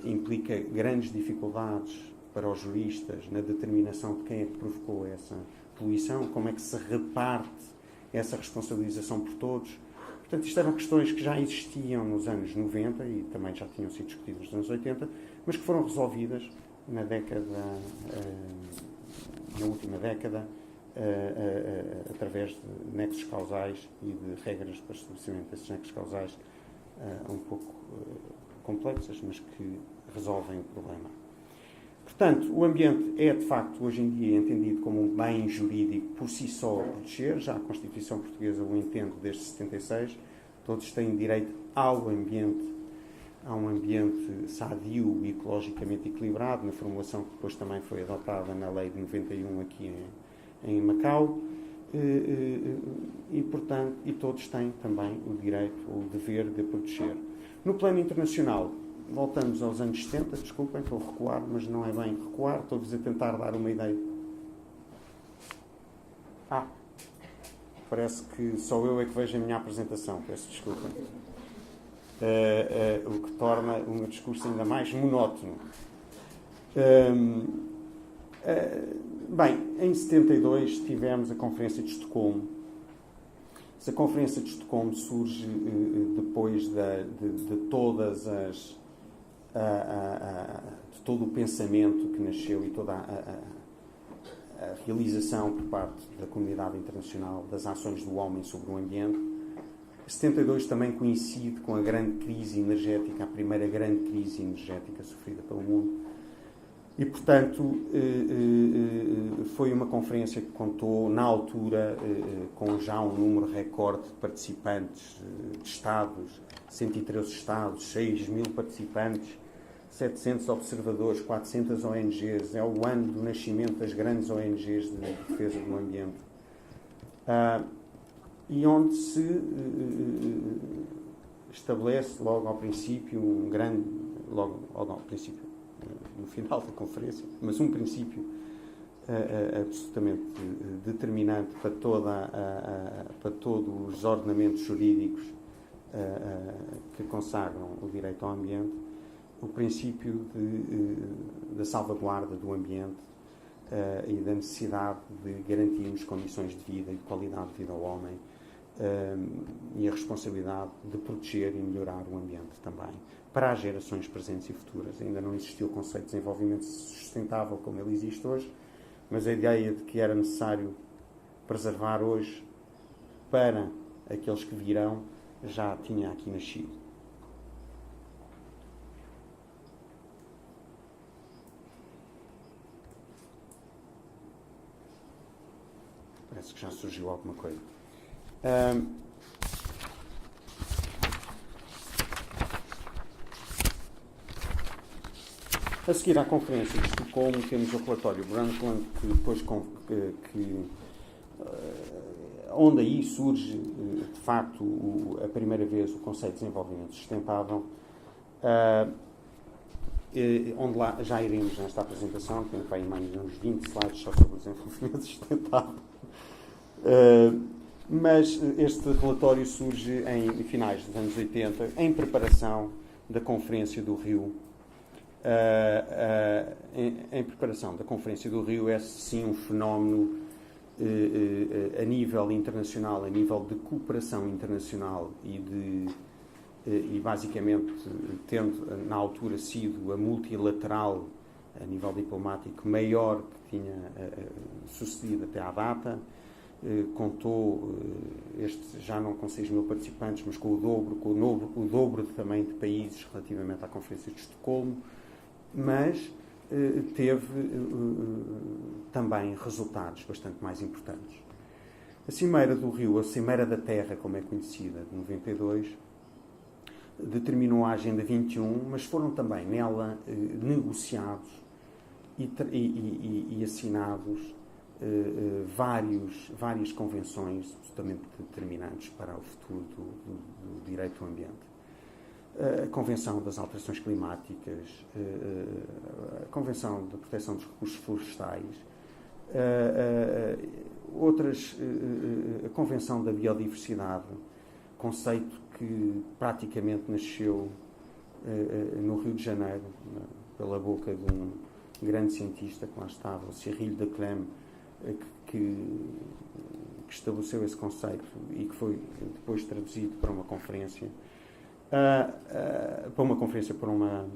implica grandes dificuldades para os juristas na determinação de quem é que provocou essa poluição, como é que se reparte essa responsabilização por todos. Portanto, isto eram questões que já existiam nos anos 90 e também já tinham sido discutidas nos anos 80, mas que foram resolvidas na última década, através de nexos causais e de regras para estabelecimento desses nexos causais um pouco complexas, mas que resolvem o problema. Portanto, o ambiente é, de facto, hoje em dia entendido como um bem jurídico por si só a proteger. Já a Constituição Portuguesa o entende desde 76. Todos têm direito ao ambiente, a um ambiente sadio e ecologicamente equilibrado, na formulação que depois também foi adotada na Lei de 91 aqui em Macau. Portanto, e todos têm também o direito ou o dever de proteger. No plano internacional, voltamos aos anos 70, desculpem, estou a recuar, mas não é bem recuar, estou-vos a tentar dar uma ideia. Parece que só eu é que vejo a minha apresentação, peço desculpa. O que torna o meu discurso ainda mais monótono. Bem, em 72 tivemos a Conferência de Estocolmo. Essa Conferência de Estocolmo surge depois de todas as de todo o pensamento que nasceu e toda a realização por parte da comunidade internacional das ações do homem sobre o ambiente. 72 também coincide com a grande crise energética, a primeira grande crise energética sofrida pelo mundo. E, portanto, foi uma conferência que contou, na altura, com já um número recorde de participantes de Estados, 113 Estados, 6.000 participantes, 700 observadores, 400 ONGs. É o ano do nascimento das grandes ONGs de defesa do ambiente. E onde se estabelece logo ao princípio logo ao princípio, no final da conferência, mas um princípio absolutamente determinante para todos os ordenamentos jurídicos que consagram o direito ao ambiente, o princípio da salvaguarda do ambiente e da necessidade de garantirmos condições de vida e de qualidade de vida ao homem e a responsabilidade de proteger e melhorar o ambiente também, para as gerações presentes e futuras. Ainda não existiu o conceito de desenvolvimento sustentável como ele existe hoje, mas a ideia de que era necessário preservar hoje para aqueles que virão já tinha aqui nascido. parece que já surgiu alguma coisa. A seguir à Conferência de Estocolmo, temos o relatório Brundtland, que depois onde aí surge, de facto, a primeira vez o conceito de desenvolvimento sustentável, onde lá já iremos nesta apresentação, tenho para aí mais uns 20 slides só sobre o desenvolvimento sustentável. Mas este relatório surge em finais dos anos 80, em preparação da Conferência do Rio. Em preparação da Conferência do Rio, é sim um fenómeno a nível internacional, a nível de cooperação internacional e basicamente tendo na altura sido a multilateral a nível diplomático maior que tinha sucedido até à data. Contou, já não com 6 mil participantes, mas com o dobro também de países relativamente à Conferência de Estocolmo, mas teve também resultados bastante mais importantes. A Cimeira do Rio, a Cimeira da Terra, como é conhecida, de 92, determinou a Agenda 21, mas foram também nela negociados e assinados várias convenções absolutamente determinantes para o futuro do direito ao ambiente. A Convenção das Alterações Climáticas, a Convenção da Proteção dos Recursos Florestais, a Convenção da Biodiversidade, conceito que praticamente nasceu no Rio de Janeiro, pela boca de um grande cientista que lá estava, o Cyril de Clem, que estabeleceu esse conceito e que foi depois traduzido para uma conferência, para uma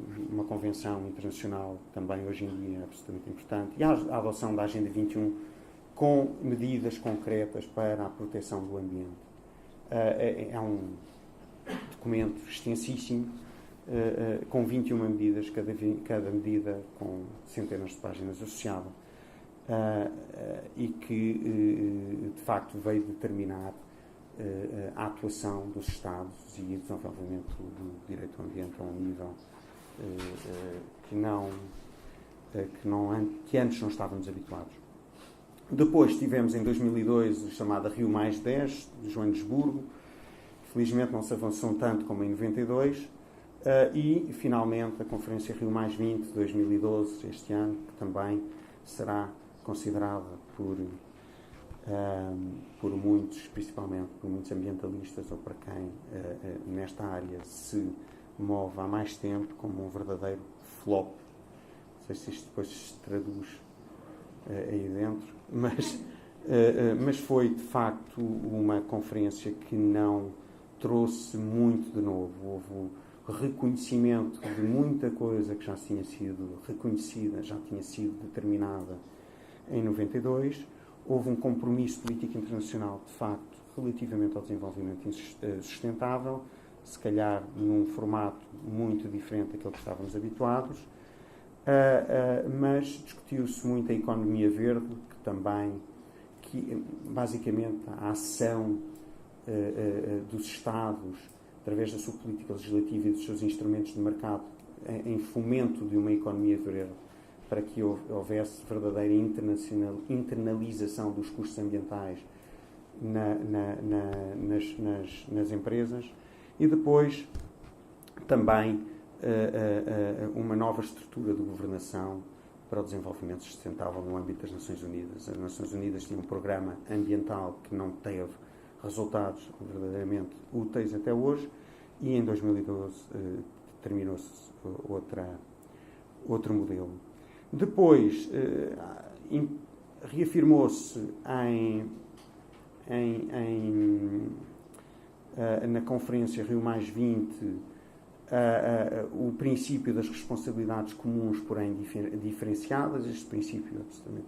convenção internacional, também hoje em dia absolutamente importante, e a adoção da Agenda 21 com medidas concretas para a proteção do ambiente. É um documento extensíssimo, com 21 medidas, cada medida com centenas de páginas associadas, e que, de facto, veio determinar a atuação dos Estados e o desenvolvimento do direito ao ambiente a um nível que antes não estávamos habituados. Depois tivemos, em 2002, a chamada Rio+10, de Joanesburgo. Felizmente não se avançou tanto como em 92. E, finalmente, a Conferência Rio+20, de 2012, este ano, que também será considerada por muitos, principalmente por muitos ambientalistas ou para quem nesta área se move há mais tempo, como um verdadeiro flop. Não sei se isto depois se traduz aí dentro, mas foi de facto uma conferência que não trouxe muito de novo. Houve reconhecimento de muita coisa que já tinha sido reconhecida, já tinha sido determinada em 92. Houve um compromisso político internacional, de facto, relativamente ao desenvolvimento sustentável, se calhar num formato muito diferente daquele que estávamos habituados, mas discutiu-se muito a economia verde, que basicamente a ação dos Estados, através da sua política legislativa e dos seus instrumentos de mercado, em fomento de uma economia verde, para que houvesse verdadeira internalização dos custos ambientais nas empresas, e depois também uma nova estrutura de governação para o desenvolvimento sustentável no âmbito das Nações Unidas. As Nações Unidas tinham um programa ambiental que não teve resultados verdadeiramente úteis até hoje, e em 2012 terminou-se outro modelo. Depois reafirmou-se na Conferência Rio+20 o princípio das responsabilidades comuns, porém diferenciadas. Este princípio é absolutamente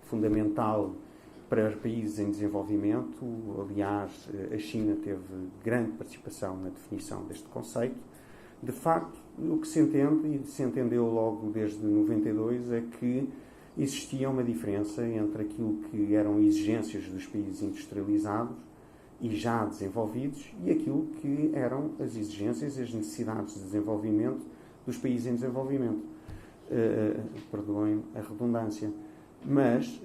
fundamental para os países em desenvolvimento. Aliás, a China teve grande participação na definição deste conceito. De facto, o que se entende, e se entendeu logo desde 92, é que existia uma diferença entre aquilo que eram exigências dos países industrializados e já desenvolvidos e aquilo que eram as exigências e as necessidades de desenvolvimento dos países em desenvolvimento. Perdoem a redundância. Mas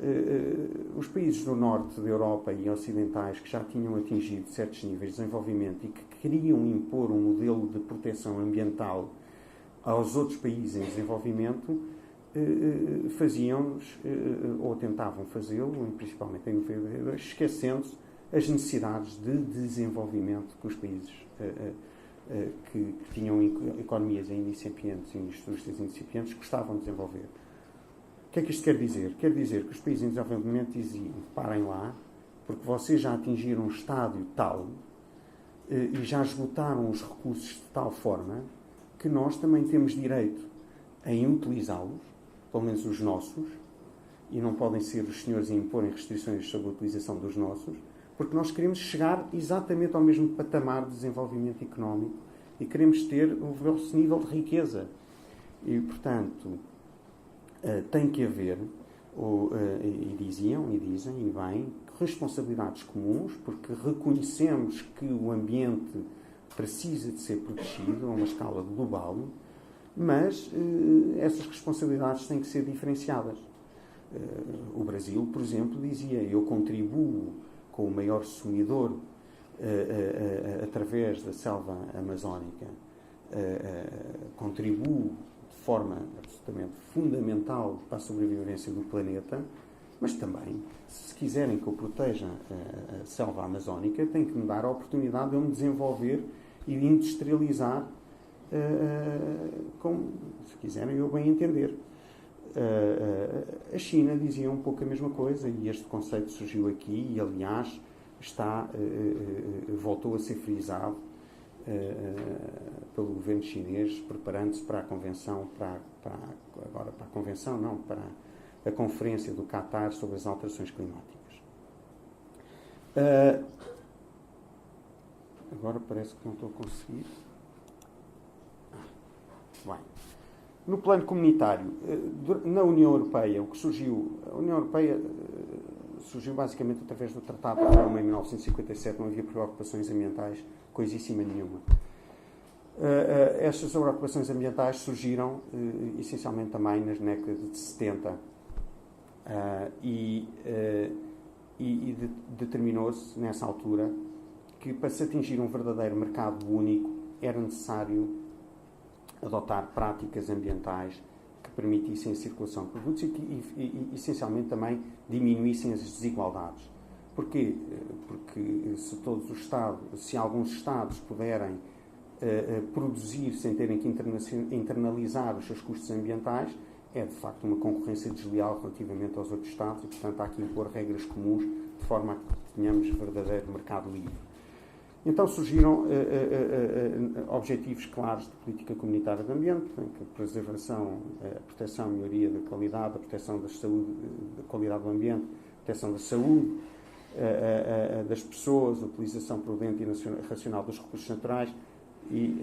os países do norte da Europa e ocidentais que já tinham atingido certos níveis de desenvolvimento e que queriam impor um modelo de proteção ambiental aos outros países em desenvolvimento, faziam-nos, ou tentavam fazê-lo, principalmente em 92, esquecendo-se as necessidades de desenvolvimento que os países que tinham economias ainda incipientes e indústrias incipientes gostavam de desenvolver. O que é que isto quer dizer? Quer dizer que os países em desenvolvimento diziam: parem lá, porque vocês já atingiram um estádio tal e já esgotaram os recursos de tal forma que nós também temos direito em utilizá-los, pelo menos os nossos, e não podem ser os senhores a imporem restrições sobre a utilização dos nossos, porque nós queremos chegar exatamente ao mesmo patamar de desenvolvimento económico e queremos ter o vosso nível de riqueza. E, portanto, tem que haver, e diziam, e dizem, e bem, responsabilidades comuns, porque reconhecemos que o ambiente precisa de ser protegido a uma escala global, mas essas responsabilidades têm que ser diferenciadas. O Brasil, por exemplo, dizia: eu contribuo com o maior sumidor através da selva amazónica, contribuo de forma absolutamente fundamental para a sobrevivência do planeta, mas também, se quiserem que eu proteja a selva amazónica, tem que me dar a oportunidade de eu me desenvolver e de industrializar, como, se quiserem, eu bem entender. A China dizia um pouco a mesma coisa e este conceito surgiu aqui e, aliás, voltou a ser frisado pelo governo chinês, preparando-se para a convenção, para a conferência do Qatar sobre as alterações climáticas. Agora parece que não estou a conseguir. Bem. No plano comunitário, na União Europeia, o que surgiu... A União Europeia surgiu basicamente através do Tratado de Roma em 1957, não havia preocupações ambientais, coisíssima nenhuma. Estas preocupações ambientais surgiram essencialmente também nas décadas de 70 e determinou-se nessa altura que para se atingir um verdadeiro mercado único era necessário adotar práticas ambientais que permitissem a circulação de produtos e essencialmente também diminuíssem as desigualdades. Porquê? Porque se alguns Estados puderem produzir sem terem que internalizar os seus custos ambientais, é de facto uma concorrência desleal relativamente aos outros Estados e, portanto, há que impor regras comuns de forma a que tenhamos verdadeiro mercado livre. Então surgiram objetivos claros de política comunitária do ambiente, a preservação, a proteção e melhoria da qualidade, a proteção da saúde, da qualidade do ambiente, a proteção da saúde das pessoas, a utilização prudente e racional dos recursos naturais e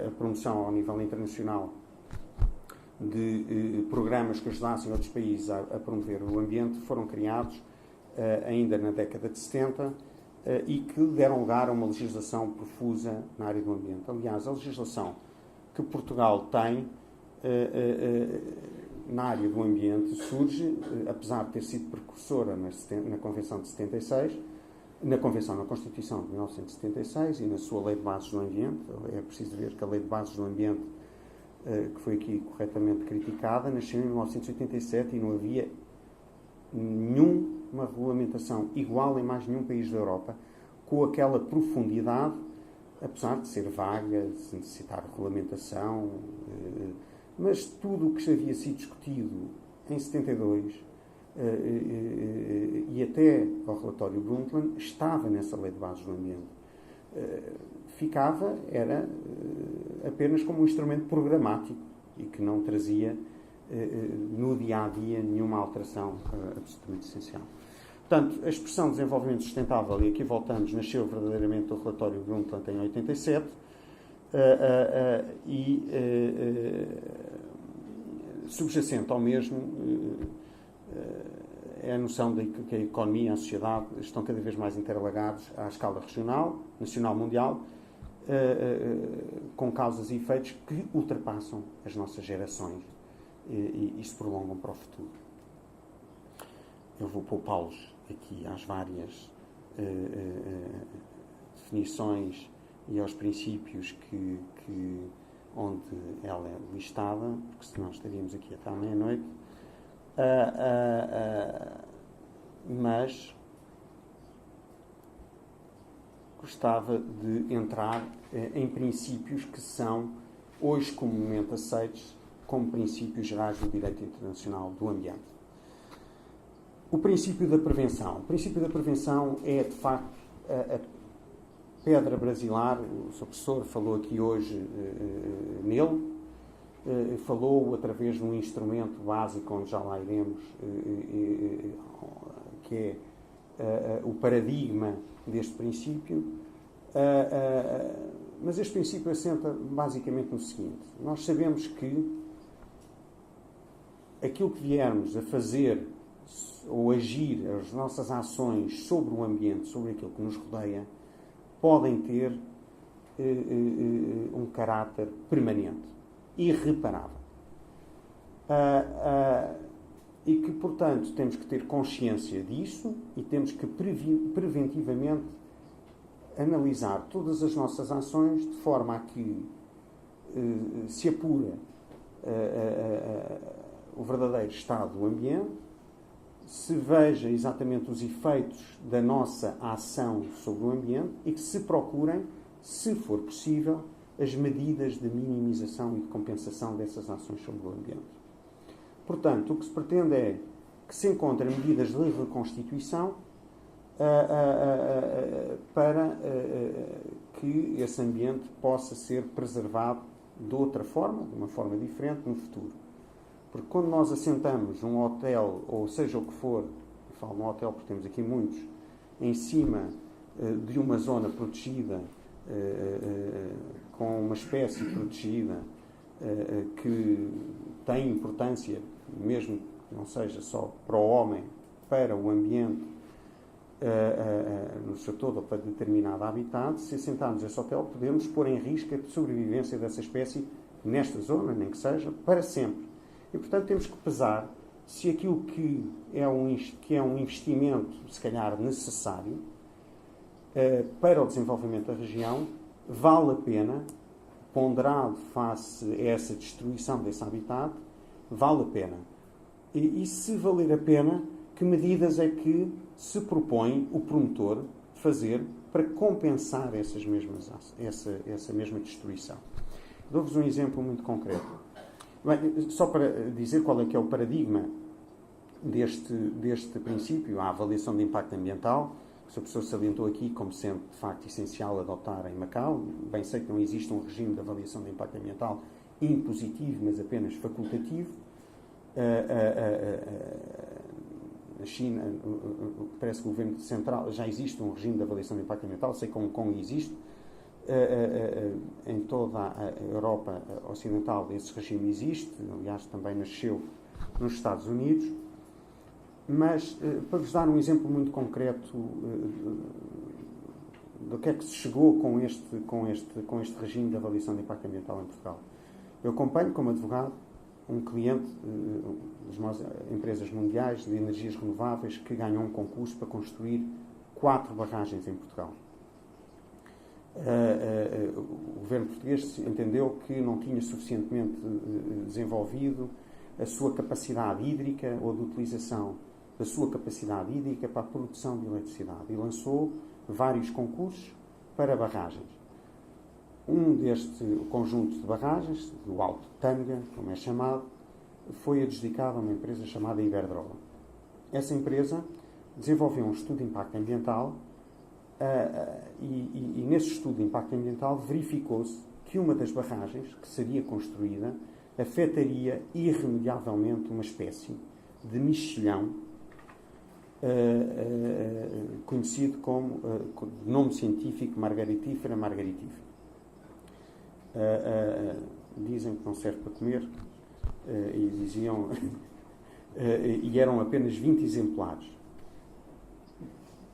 a promoção ao nível internacional de programas que ajudassem outros países a promover o ambiente, foram criados ainda na década de 70, e que deram lugar a uma legislação profusa na área do ambiente. Aliás, a legislação que Portugal tem na área do ambiente surge, apesar de ter sido precursora na Convenção de 76, na Constituição de 1976 e na sua Lei de Bases do Ambiente. É preciso ver que a Lei de Bases do Ambiente, que foi aqui corretamente criticada, nasceu em 1987 e não havia nenhuma regulamentação igual em mais nenhum país da Europa, com aquela profundidade, apesar de ser vaga, de necessitar de regulamentação, mas tudo o que havia sido discutido em 72 e até ao relatório Brundtland estava nessa Lei de Bases do Ambiente. Era apenas como um instrumento programático e que não trazia no dia-a-dia nenhuma alteração absolutamente essencial. Portanto, a expressão desenvolvimento sustentável, e aqui voltamos, nasceu verdadeiramente do relatório Brundtland em 87 e subjacente ao mesmo é a noção de que a economia e a sociedade estão cada vez mais interligados à escala regional, nacional, mundial, com causas e efeitos que ultrapassam as nossas gerações e se prolongam para o futuro. Eu vou poupá-los aqui às várias definições e aos princípios onde ela é listada, porque senão estaríamos aqui até à meia-noite. Mas gostava de entrar em princípios que são hoje comumente aceitos como princípios gerais do direito internacional do ambiente. O princípio da prevenção. O princípio da prevenção é, de facto, a pedra basilar. O Sr. Professor falou aqui hoje nele, falou através de um instrumento básico, onde já lá iremos, que é o paradigma deste princípio. Mas este princípio assenta basicamente no seguinte: nós sabemos que aquilo que viermos a fazer ou agir, as nossas ações sobre o ambiente, sobre aquilo que nos rodeia, podem ter um caráter permanente, irreparável. E que, portanto, temos que ter consciência disso e temos que preventivamente analisar todas as nossas ações de forma a que se apure o verdadeiro estado do ambiente, se veja exatamente os efeitos da nossa ação sobre o ambiente e que se procurem, se for possível, as medidas de minimização e de compensação dessas ações sobre o ambiente. Portanto, o que se pretende é que se encontrem medidas de reconstituição para que esse ambiente possa ser preservado de outra forma, de uma forma diferente, no futuro. Porque quando nós assentamos um hotel, ou seja o que for, eu falo num hotel porque temos aqui muitos, em cima de uma zona protegida, com uma espécie protegida, que tem importância, mesmo que não seja só para o homem, para o ambiente, no seu todo ou para determinado habitat, se assentarmos esse hotel, podemos pôr em risco a sobrevivência dessa espécie nesta zona, nem que seja, para sempre. E, portanto, temos que pesar se aquilo que é um investimento, se calhar, necessário para o desenvolvimento da região, vale a pena, ponderado face a essa destruição desse habitat, vale a pena. E se valer a pena, que medidas é que se propõe o promotor fazer para compensar essa mesma destruição? Dou-vos um exemplo muito concreto. Bem, só para dizer qual é que é o paradigma deste princípio, a avaliação de impacto ambiental, que o Sr. Professor salientou aqui como sendo, de facto, essencial adotar em Macau. Bem sei que não existe um regime de avaliação de impacto ambiental impositivo, mas apenas facultativo. Na China, parece que o governo central já existe um regime de avaliação de impacto ambiental, sei que Hong Kong existe. Em toda a Europa Ocidental esse regime existe, aliás também nasceu nos Estados Unidos, mas para vos dar um exemplo muito concreto do que é que se chegou com este regime de avaliação de impacto ambiental em Portugal. Eu acompanho como advogado um cliente das maiores empresas mundiais de energias renováveis que ganhou um concurso para construir 4 barragens em Portugal. O governo português entendeu que não tinha suficientemente desenvolvido a sua capacidade hídrica ou de utilização da sua capacidade hídrica para a produção de eletricidade e lançou vários concursos para barragens. Um deste conjunto de barragens, do Alto Tâmega, como é chamado, foi adjudicado a uma empresa chamada Iberdrola. Essa empresa desenvolveu um estudo de impacto ambiental e nesse estudo de impacto ambiental verificou-se que uma das barragens que seria construída afetaria irremediavelmente uma espécie de mexilhão conhecido como nome científico Margaritifera margaritifera. Dizem que não serve para comer e diziam e eram apenas 20 exemplares.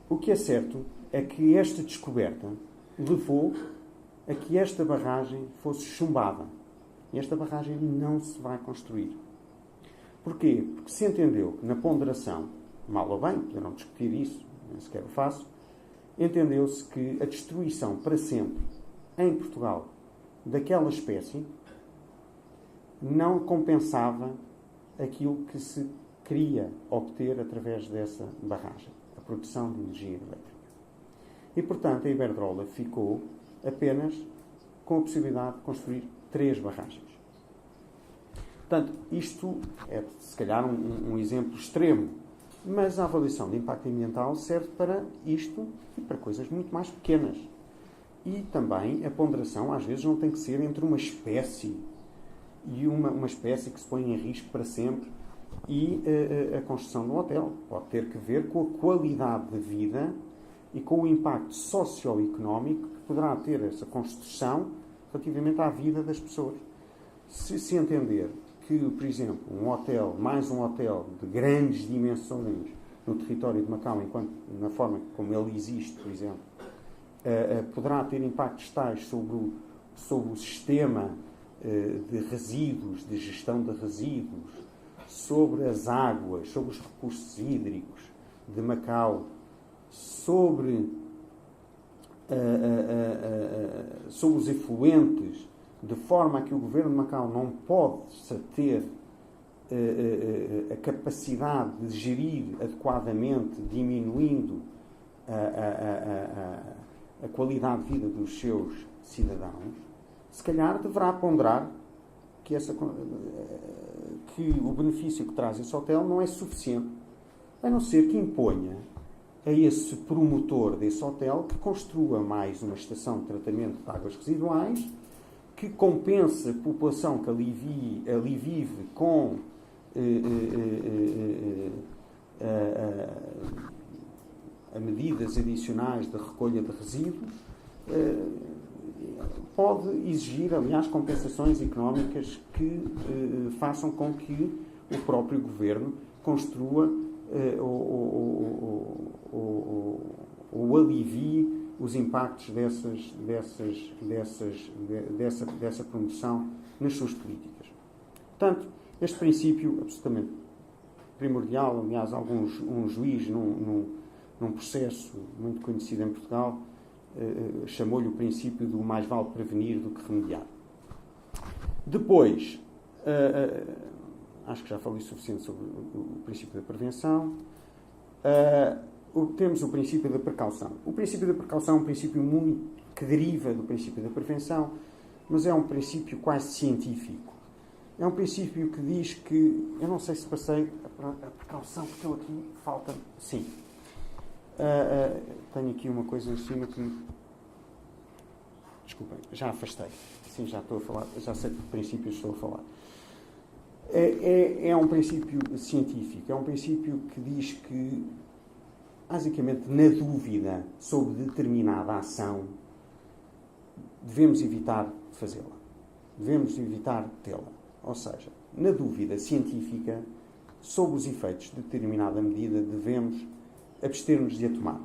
O que é certo é que esta descoberta levou a que esta barragem fosse chumbada. E esta barragem não se vai construir. Porquê? Porque se entendeu que na ponderação, mal ou bem, poderão discutir isso, nem sequer o faço, entendeu-se que a destruição para sempre, em Portugal, daquela espécie, não compensava aquilo que se queria obter através dessa barragem, a produção de energia elétrica. E, portanto, a Iberdrola ficou apenas com a possibilidade de construir 3 barragens. Portanto, isto é, se calhar, um exemplo extremo, mas a avaliação de impacto ambiental serve para isto e para coisas muito mais pequenas. E também a ponderação, às vezes, não tem que ser entre uma espécie e uma espécie que se põe em risco para sempre e a construção do hotel. Pode ter que ver com a qualidade de vida e com o impacto socioeconómico que poderá ter essa construção relativamente à vida das pessoas. Se se entender que, por exemplo, um hotel, mais um hotel de grandes dimensões no território de Macau, enquanto na forma como ele existe, por exemplo, poderá ter impactos tais sobre o sistema de resíduos, de gestão de resíduos, sobre as águas, sobre os recursos hídricos de Macau, sobre os efluentes, de forma a que o governo de Macau não possa ter a capacidade de gerir adequadamente, diminuindo a qualidade de vida dos seus cidadãos, se calhar deverá ponderar que o benefício que traz esse hotel não é suficiente, a não ser que imponha a esse promotor desse hotel que construa mais uma estação de tratamento de águas residuais, que compense a população que ali vive com a medidas adicionais de recolha de resíduos, pode exigir, aliás, compensações económicas que façam com que o próprio governo construa ou alivie os impactos dessa promoção nas suas políticas. Portanto, este princípio absolutamente primordial, aliás, um juiz num processo muito conhecido em Portugal chamou-lhe o princípio do mais vale prevenir do que remediar. Depois, acho que já falei o suficiente sobre o princípio da prevenção. Temos o princípio da precaução. O princípio da precaução é um princípio muito que deriva do princípio da prevenção, mas é um princípio quase científico. É um princípio que diz que, eu não sei se passei a precaução, porque eu aqui falta. Sim. Tenho aqui uma coisa em cima que desculpem, já afastei. Sim, já estou a falar, já sei de que princípios estou a falar. É um princípio científico, é um princípio que diz que, basicamente, na dúvida sobre determinada ação, devemos evitar fazê-la. Devemos evitar tê-la. Ou seja, na dúvida científica sobre os efeitos de determinada medida, devemos abster-nos de a tomar.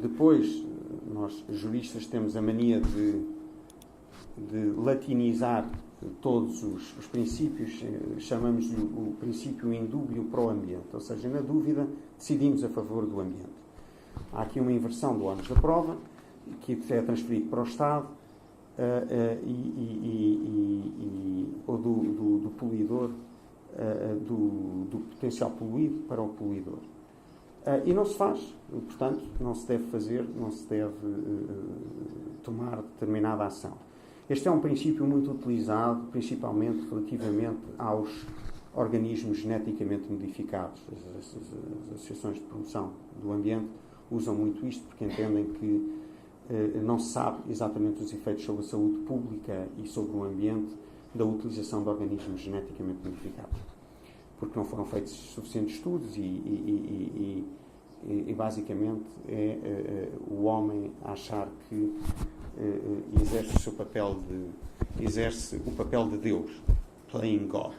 Depois, nós juristas temos a mania de latinizar todos os princípios, chamamos-lhe o princípio indúbio pro ambiente, ou seja, na dúvida decidimos a favor do ambiente. Há aqui uma inversão do ónus da prova, que é transferido para o Estado, ou do poluidor, do potencial poluído para o poluidor. E não se faz, portanto, não se deve fazer, não se deve tomar determinada ação. Este é um princípio muito utilizado, principalmente relativamente aos organismos geneticamente modificados. As associações de promoção do ambiente usam muito isto porque entendem que não se sabe exatamente os efeitos sobre a saúde pública e sobre o ambiente da utilização de organismos geneticamente modificados. Porque não foram feitos suficientes estudos e basicamente é o homem achar que exerce o papel de Deus, playing God.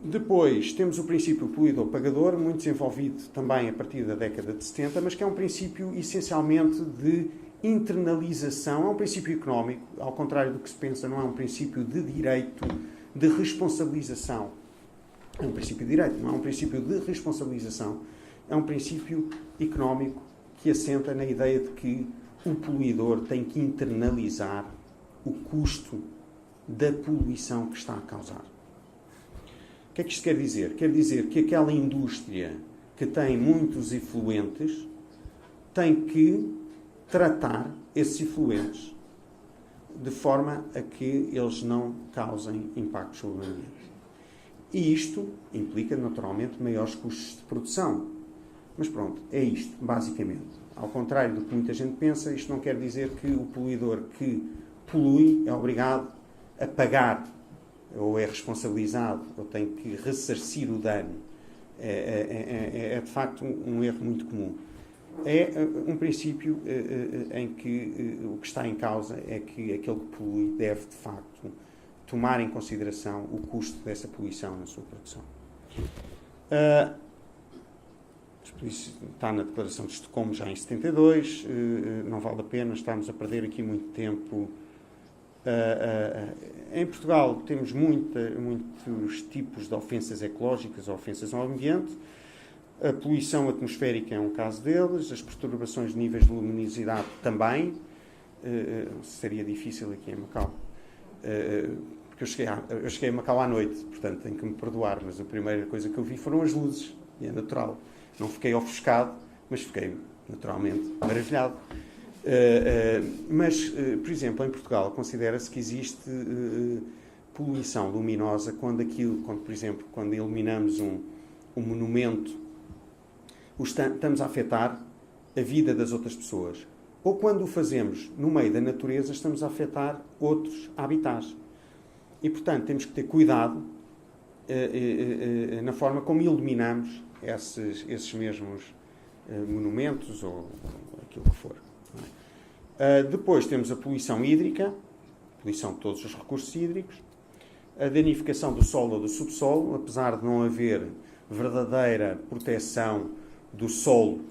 Depois temos o princípio poluidor-pagador, muito desenvolvido também a partir da década de 70, mas que é um princípio essencialmente de internalização, é um princípio económico, ao contrário do que se pensa, não é um princípio de direito, de responsabilização. É um princípio de direito, não é um princípio de responsabilização, é um princípio económico que assenta na ideia de que o poluidor tem que internalizar o custo da poluição que está a causar. O que é que isto quer dizer? Quer dizer que aquela indústria que tem muitos efluentes tem que tratar esses efluentes de forma a que eles não causem impactos sobre o ambiente. E isto implica, naturalmente, maiores custos de produção. Mas pronto, é isto, basicamente. Ao contrário do que muita gente pensa, isto não quer dizer que o poluidor que polui é obrigado a pagar, ou é responsabilizado, ou tem que ressarcir o dano. É de facto um erro muito comum. É um princípio em que o que está em causa é que aquele que polui deve, de facto, tomar em consideração o custo dessa poluição na sua produção. Isso está na Declaração de Estocolmo já em 72, não vale a pena, estamos a perder aqui muito tempo. Em Portugal temos muitos tipos de ofensas ecológicas ou ofensas ao ambiente. A poluição atmosférica é um caso deles, as perturbações de níveis de luminosidade também. Seria difícil aqui em Macau, porque eu cheguei a Macau à noite, portanto tenho que me perdoar, mas a primeira coisa que eu vi foram as luzes, e é natural. Não fiquei ofuscado, mas fiquei naturalmente maravilhado. Mas, por exemplo, em Portugal considera-se que existe poluição luminosa quando, por exemplo, quando iluminamos um monumento, estamos a afetar a vida das outras pessoas. Ou quando o fazemos no meio da natureza, estamos a afetar outros habitats. E, portanto, temos que ter cuidado na forma como iluminamos esses mesmos monumentos ou aquilo que for. Depois temos a poluição hídrica, poluição de todos os recursos hídricos, a danificação do solo ou do subsolo, apesar de não haver verdadeira proteção do solo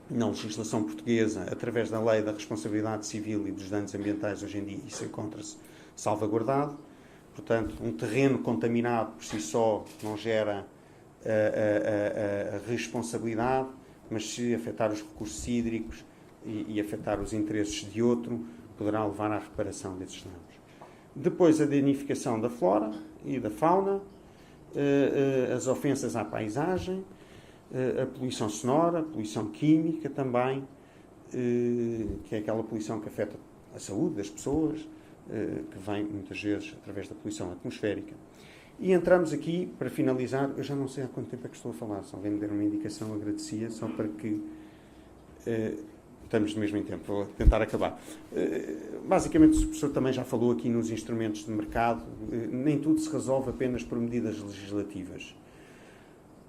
na legislação portuguesa, através da Lei da Responsabilidade Civil e dos Danos Ambientais, hoje em dia isso encontra-se salvaguardado. Portanto, um terreno contaminado por si só não gera a responsabilidade, mas se afetar os recursos hídricos e afetar os interesses de outro, poderá levar à reparação desses danos. Depois, a danificação da flora e da fauna, as ofensas à paisagem, a poluição sonora, a poluição química também, que é aquela poluição que afeta a saúde das pessoas, que vem muitas vezes através da poluição atmosférica. E entramos aqui, para finalizar, eu já não sei há quanto tempo é que estou a falar, se alguém me der uma indicação, agradecia, só para que estamos no mesmo tempo, vou tentar acabar. Basicamente, o professor também já falou aqui nos instrumentos de mercado, nem tudo se resolve apenas por medidas legislativas.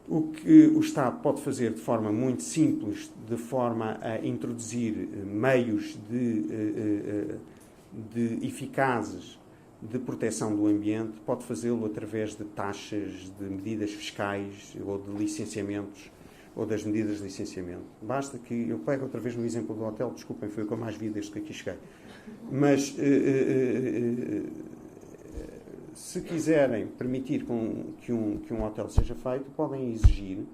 O que o Estado pode fazer de forma muito simples, de forma a introduzir meios de eficazes de proteção do ambiente, pode fazê-lo através de taxas, de medidas fiscais ou de licenciamentos, ou das medidas de licenciamento. Basta que, eu pego outra vez no exemplo do hotel, desculpem, foi o que eu mais vi desde que aqui cheguei, mas se quiserem permitir que um hotel seja feito, podem exigir,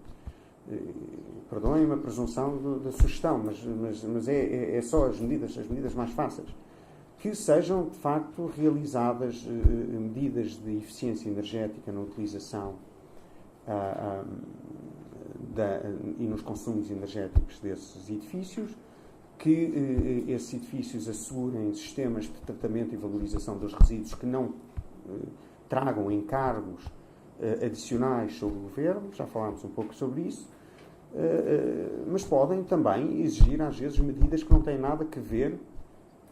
perdoem-me a presunção da sugestão, mas é só as medidas mais fáceis, que sejam, de facto, realizadas medidas de eficiência energética na utilização e nos consumos energéticos desses edifícios, que esses edifícios assegurem sistemas de tratamento e valorização dos resíduos que não tragam encargos adicionais sobre o governo, já falámos um pouco sobre isso, mas podem também exigir, às vezes, medidas que não têm nada a ver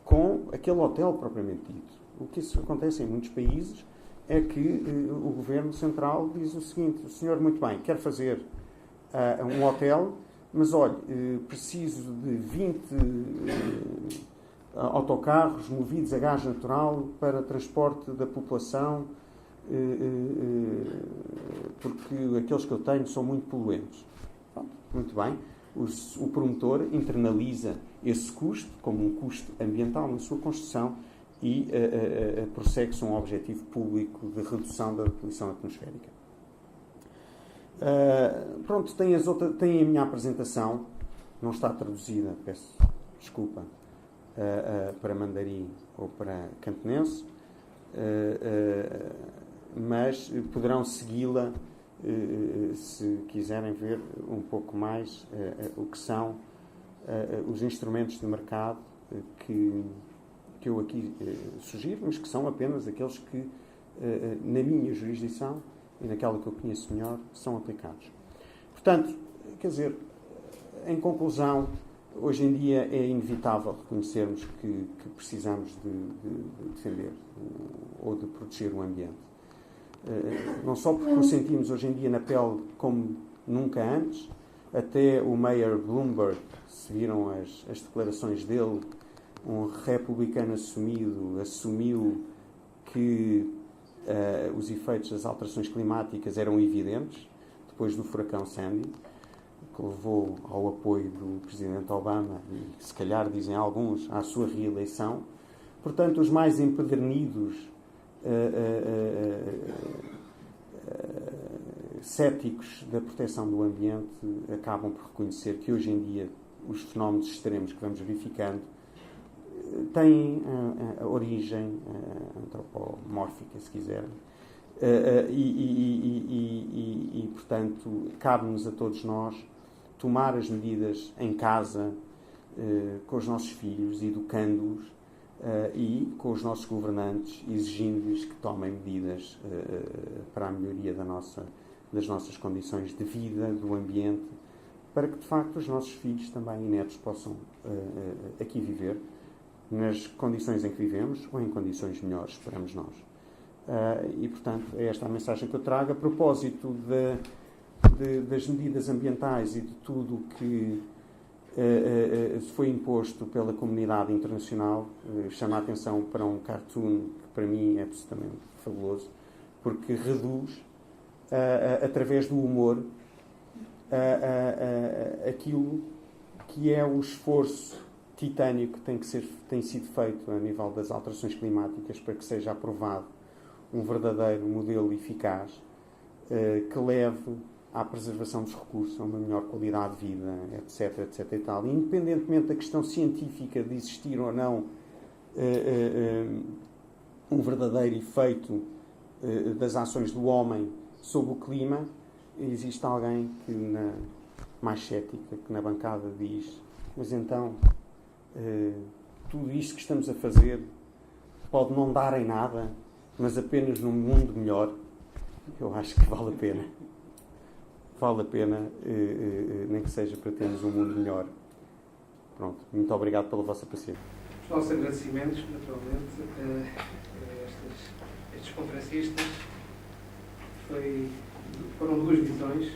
com aquele hotel propriamente dito. O que isso acontece em muitos países é que o governo central diz o seguinte: o senhor, muito bem, quer fazer um hotel, mas olha, preciso de 20 autocarros movidos a gás natural para transporte da população, porque aqueles que eu tenho são muito poluentes. Pronto, muito bem. O promotor internaliza esse custo como um custo ambiental na sua construção e prossegue-se um objetivo público de redução da poluição atmosférica. Pronto, tem a minha apresentação, não está traduzida, peço desculpa, para mandarim ou para cantonense, mas poderão segui-la se quiserem ver um pouco mais o que são os instrumentos de mercado que eu aqui sugiro, mas que são apenas aqueles que, na minha jurisdição e naquela que eu conheço melhor, são aplicados. Portanto, quer dizer, em conclusão, hoje em dia é inevitável reconhecermos que precisamos de defender ou de proteger o ambiente. Não só porque o sentimos hoje em dia na pele como nunca antes, até o Mayor Bloomberg, se viram as declarações dele, um republicano assumiu que os efeitos das alterações climáticas eram evidentes, depois do furacão Sandy, que levou ao apoio do Presidente Obama e, se calhar, dizem alguns, à sua reeleição. Portanto, os mais empedernidos céticos da proteção do ambiente acabam por reconhecer que, hoje em dia, os fenómenos extremos que vamos verificando têm a origem antropomórfica, se quiserem, e, portanto, cabe-nos a todos nós tomar as medidas em casa, com os nossos filhos, educando-os, e com os nossos governantes, exigindo-lhes que tomem medidas para a melhoria das nossas condições de vida, do ambiente, para que, de facto, os nossos filhos também e netos possam aqui viver nas condições em que vivemos ou em condições melhores, esperamos nós. E, portanto, é esta a mensagem que eu trago a propósito das medidas ambientais e de tudo o que foi imposto pela comunidade internacional. Chama a atenção para um cartoon que, para mim, é absolutamente fabuloso, porque reduz, através do humor, aquilo que é o esforço titânico que tem sido feito a nível das alterações climáticas para que seja aprovado um verdadeiro modelo eficaz que leve à preservação dos recursos, a uma melhor qualidade de vida, etc, etc e tal. Independentemente da questão científica de existir ou não um verdadeiro efeito das ações do homem sobre o clima, existe alguém que, mais cética, que na bancada diz: mas então, tudo isto que estamos a fazer pode não dar em nada, mas apenas num mundo melhor. Eu acho que vale a pena. Vale a pena, nem que seja para termos um mundo melhor. Pronto, muito obrigado pela vossa paciência. Os nossos agradecimentos, naturalmente, a estes conferencistas. Foram duas visões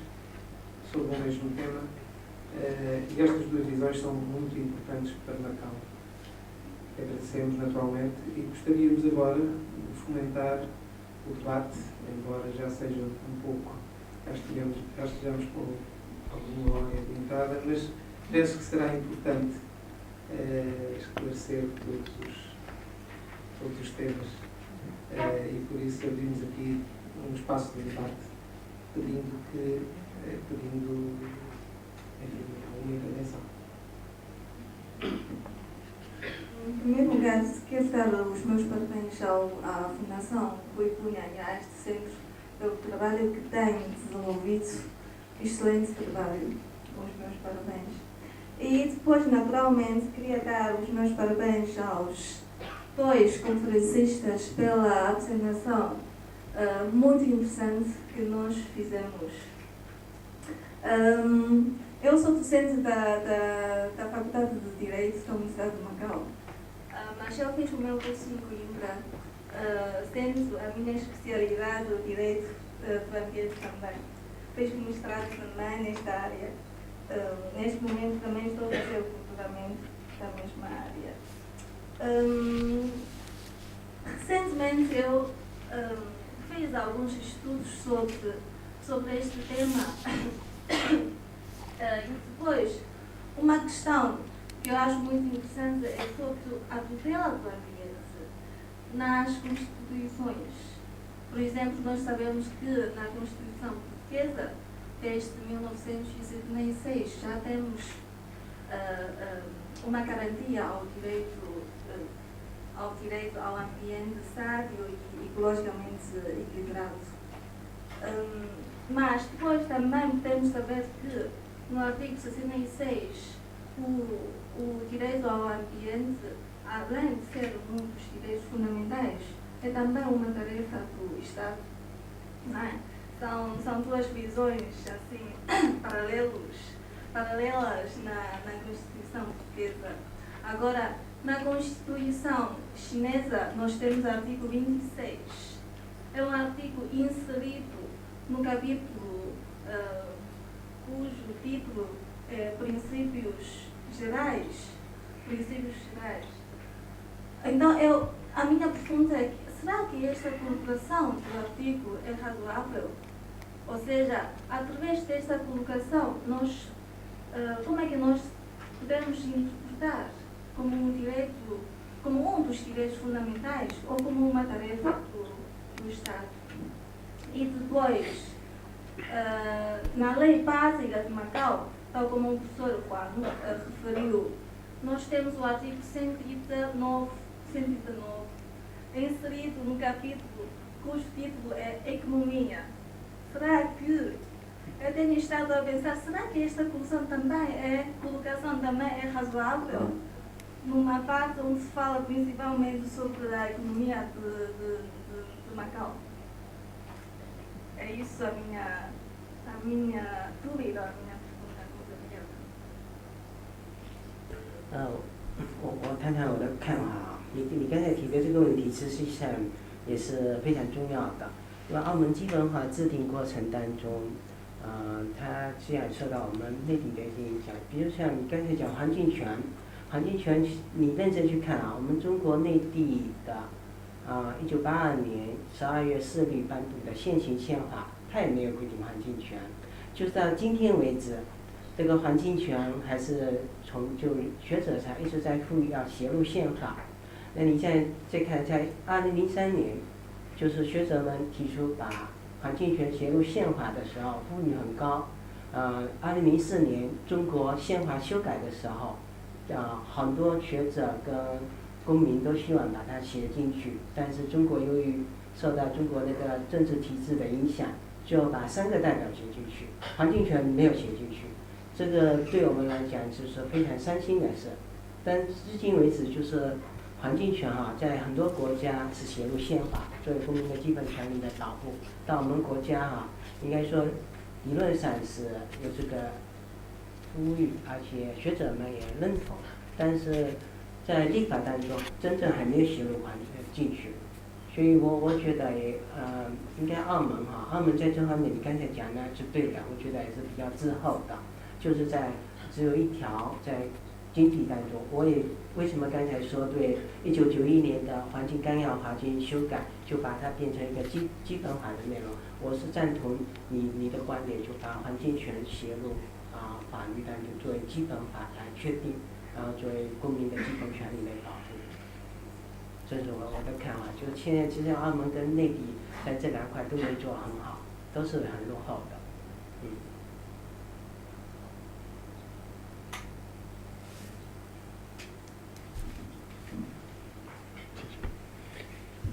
sobre o mesmo tema, e estas duas visões são muito importantes para Macau. Agradecemos, naturalmente, e gostaríamos agora de fomentar o debate, embora já seja um pouco, já estejamos com alguma hora adiantada, mas penso que será importante esclarecer todos os temas, e por isso abrimos aqui um espaço de debate, pedindo alguma intervenção. Em primeiro lugar, quero dar os meus parabéns à Fundação Rui Cunha e a este centro pelo trabalho que tem desenvolvido. Excelente trabalho. Os meus parabéns. E depois, naturalmente, queria dar os meus parabéns aos dois conferencistas pela apresentação muito interessante que nós fizemos. Eu sou docente da Faculdade de Direito da Universidade de Macau, mas eu fiz o meu curso em Coimbra, sendo a minha especialidade o Direito do Ambiente também. Fiz mestrado também nesta área neste momento também estou a fazer o doutoramento da mesma área. Recentemente eu fiz alguns estudos sobre este tema e depois uma questão que eu acho muito interessante é sobre a tutela do ambiente nas constituições. Por exemplo, nós sabemos que na Constituição Portuguesa, desde 1976, já temos uma garantia ao direito ao ambiente sábio e ecologicamente equilibrado. Mas depois também temos de saber que no artigo 66 o direito ao ambiente, além de ser um dos direitos fundamentais, é também uma tarefa do Estado. Não é? São duas visões assim, paralelas na Constituição Portuguesa. Agora, na Constituição Chinesa, nós temos o artigo 26. É um artigo inserido no capítulo cujo título é Princípios Gerais. Então, a minha pergunta é: será que esta colocação do artigo é razoável? Ou seja, através desta colocação, como é que nós podemos interpretar como um dos direitos fundamentais ou como uma tarefa do Estado? E depois, na Lei Básica de Macau, tal como o professor Huang referiu, nós temos o artigo 119, inserido no capítulo cujo título é Economia. Será que, eu tenho estado a pensar, será que esta colocação também é razoável? Numa parte onde se fala principalmente sobre a economia de Macau. É isso a minha dúvida, a minha pergunta. 我谈谈我的看法啊。你刚才提的这个问题，实际上也是非常重要的。因为澳门基本法制定过程当中，它虽然受到我们内地的一些影响，比如像你刚才讲环境权，你认真去看啊，我们中国内地的1982年12月4日颁布的现行宪法，它也没有规定环境权，就是到今天为止。这个环境权还是就学者上一直在呼吁要写入宪法。那你再看，在2003年，就是学者们提出把环境权写入宪法的时候，呼吁很高。2004年中国宪法修改的时候，很多学者跟公民都希望把它写进去，但是中国由于受到中国那个政治体制的影响，就把3个代表写进去，环境权没有写进去。这个对我们来讲就是非常伤心的事，但至今为止，就是环境权在很多国家是写入宪法，作为公民的基本权利的保护。到我们国家应该说理论上是有这个呼吁，而且学者们也认同，但是在立法当中真正还没有写入进去。所以我觉得应该澳门在这方面你刚才讲的是对的，我觉得也是比较滞后的。就是只有一条在经济当中，我也为什么刚才说对1991年的环境纲要法进行修改，就把它变成一个基本法的内容，我是赞同你的观点，就把环境权写入法律当中作为基本法来确定，然后作为公民的基本权利来保护。这是我的看法，就现在其实澳门跟内地在这2块都没做很好，都是很落后的。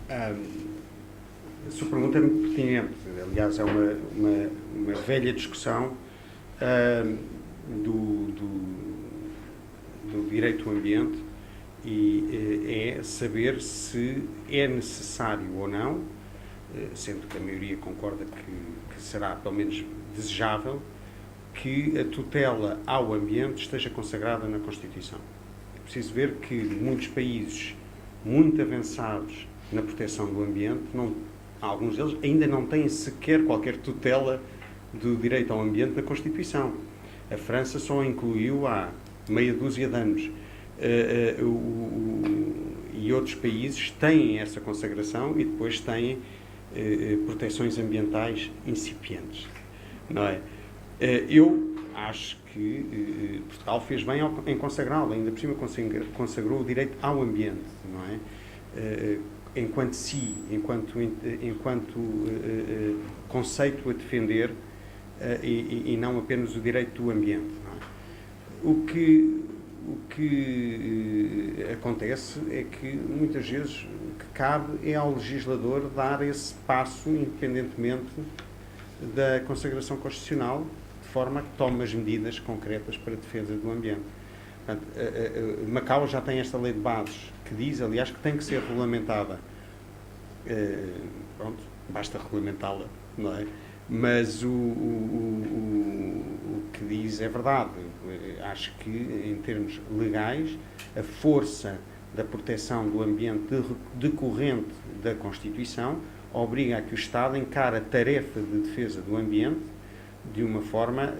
A sua pergunta é muito pertinente. Aliás, é uma velha discussão do direito ao ambiente e é saber se é necessário ou não, sendo que a maioria concorda que será pelo menos desejável, que a tutela ao ambiente esteja consagrada na Constituição. É preciso ver que muitos países muito avançados na proteção do ambiente, alguns deles ainda não têm sequer qualquer tutela do direito ao ambiente na Constituição. A França só incluiu há meia dúzia de anos. E outros países têm essa consagração e depois têm proteções ambientais incipientes, não é? Eu acho que Portugal fez bem em consagrá-lo, ainda por cima consagrou o direito ao ambiente, não é? Enquanto conceito a defender e não apenas o direito do ambiente, não é? O que acontece é que muitas vezes o que cabe é ao legislador dar esse passo independentemente da consagração constitucional, de forma a que tome as medidas concretas para a defesa do ambiente. Portanto, Macau já tem esta lei de bases que diz, aliás, que tem que ser regulamentada. Pronto, basta regulamentá-la, não é? Mas o que diz é verdade. Acho que, em termos legais, a força da proteção do ambiente decorrente da Constituição obriga a que o Estado encare a tarefa de defesa do ambiente de uma forma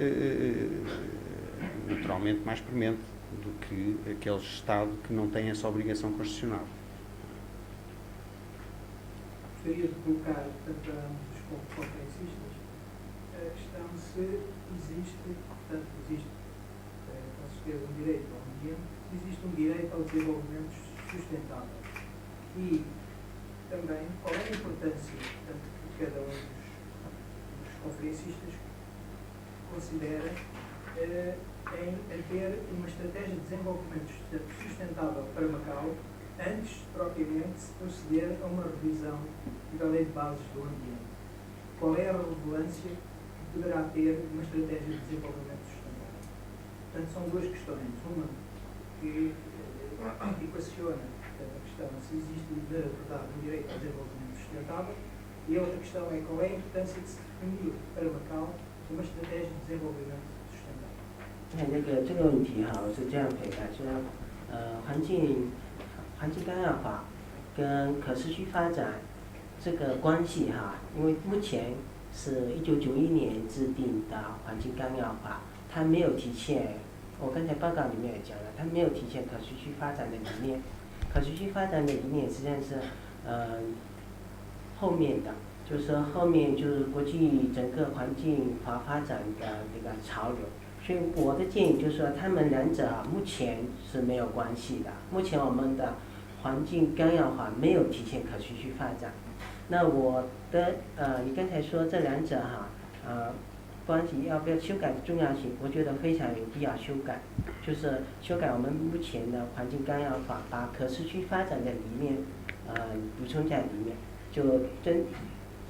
naturalmente mais premente do que aquele Estado que não tem essa obrigação constitucional. Gostaria de colocar, portanto, a ambos os conferencistas a questão se existe, portanto, existe com certeza um direito ao ambiente, existe um direito ao desenvolvimento sustentável. E também qual é a importância, portanto, que cada um dos conferencistas considera em ter uma estratégia de desenvolvimento sustentável para Macau antes, propriamente, de proceder a uma revisão da lei de bases do ambiente. Qual é a relevância que poderá ter uma estratégia de desenvolvimento sustentável? Portanto, são duas questões. Uma que equaciona a questão se existe, na verdade, um direito ao desenvolvimento sustentável, e a outra questão é qual é a importância de se definir para Macau uma estratégia de desenvolvimento sustentável. 这个问题哈，我是这样回答，说环境干扰法跟可持续发展这个关系哈，因为目前是1991年制定的环境干扰法，它没有体现，我刚才报告里面也讲了，它没有体现可持续发展的理念。可持续发展的理念实际上是后面的，就是说后面就是国际整个环境发展的这个潮流。所以我的建议就是说，他们两者目前是没有关系的。目前我们的环境干扰法没有体现可持续发展。那我的你刚才说这两者哈关系要不要修改的重要性，我觉得非常有必要修改，就是修改我们目前的环境干扰法，把可持续发展的理念补充在里面，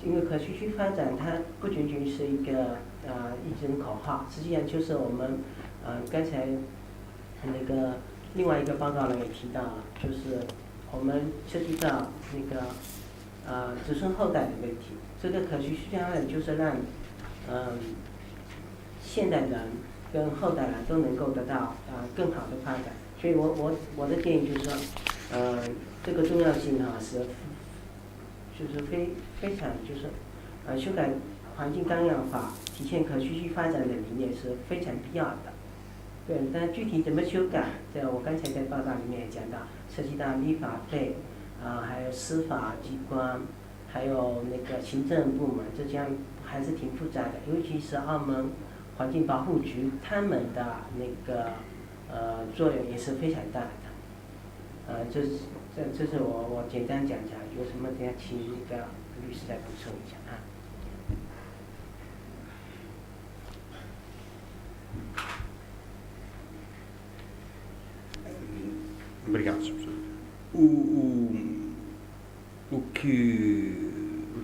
因为可持续发展它不仅仅是一个一种口号，实际上就是我们刚才那个另外一个报告呢也提到了，就是我们涉及到那个子孙后代的问题。这个可持续发展就是让现代人跟后代人都能够得到更好的发展。所以我的建议就是说，这个重要性是就是非常就是修改环境干扰法，体现可持续发展的理念是非常必要的。对，但具体怎么修改，我刚才在报道里面也讲到，涉及到立法会还有司法机关，还有那个行政部门，这将还是挺复杂的，尤其是澳门环境保护局他们的那个作用也是非常大的。这是我简单讲讲，有什么等下请那个律师再补充一下啊。Obrigado, Sr. Presidente.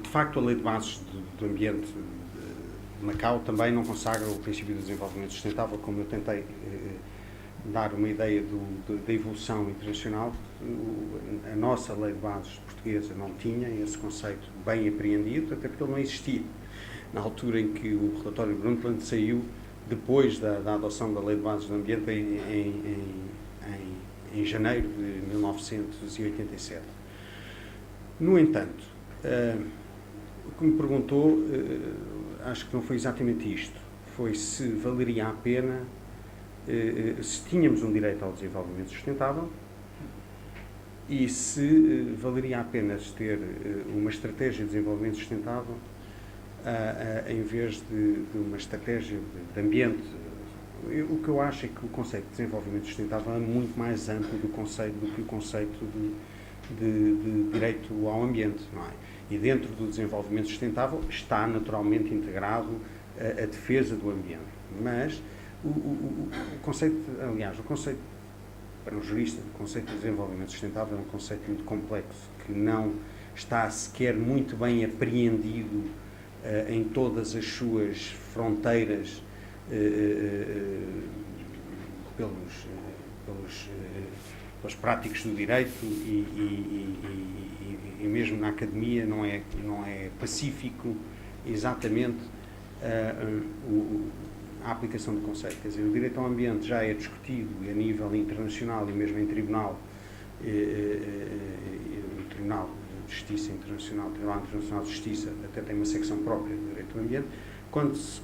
De facto, a Lei de Bases do Ambiente de Macau também não consagra o princípio do desenvolvimento sustentável, como eu tentei dar uma ideia da evolução internacional. A nossa Lei de Bases portuguesa não tinha esse conceito bem apreendido, até porque ele não existia. Na altura em que o relatório Brundtland saiu, depois da adoção da Lei de Bases do Ambiente em janeiro de 1987. No entanto, o que me perguntou, acho que não foi exatamente isto. foi se valeria a pena, se tínhamos um direito ao desenvolvimento sustentável e se valeria a pena ter uma estratégia de desenvolvimento sustentável em vez de uma estratégia de ambiente. O que eu acho é que o conceito de desenvolvimento sustentável é muito mais amplo do que o conceito de direito ao ambiente, não é? E dentro do desenvolvimento sustentável está naturalmente integrado a defesa do ambiente. Mas o conceito, aliás, o conceito, para um jurista, o conceito de desenvolvimento sustentável é um conceito muito complexo, que não está sequer muito bem apreendido em todas as suas fronteiras pelos práticos do direito e mesmo na academia não é pacífico exatamente a aplicação do conceito. Quer dizer, o direito ao ambiente já é discutido a nível internacional e mesmo em tribunal, Tribunal de Justiça Internacional, Tribunal Internacional de Justiça, até tem uma secção própria do direito ao ambiente. Quando se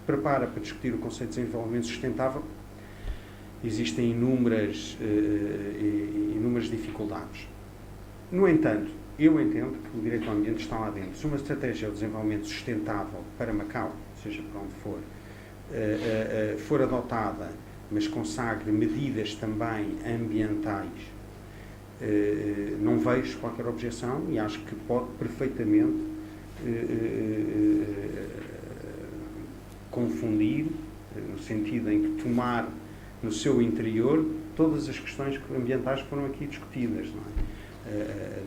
prepara para discutir o conceito de desenvolvimento sustentável, existem inúmeras dificuldades. No entanto, eu entendo que o direito ao ambiente está lá dentro. Se uma estratégia de desenvolvimento sustentável para Macau, seja para onde for adotada, mas consagre medidas também ambientais, não vejo qualquer objeção e acho que pode perfeitamente confundir, no sentido em que tomar no seu interior todas as questões ambientais que foram aqui discutidas, não é?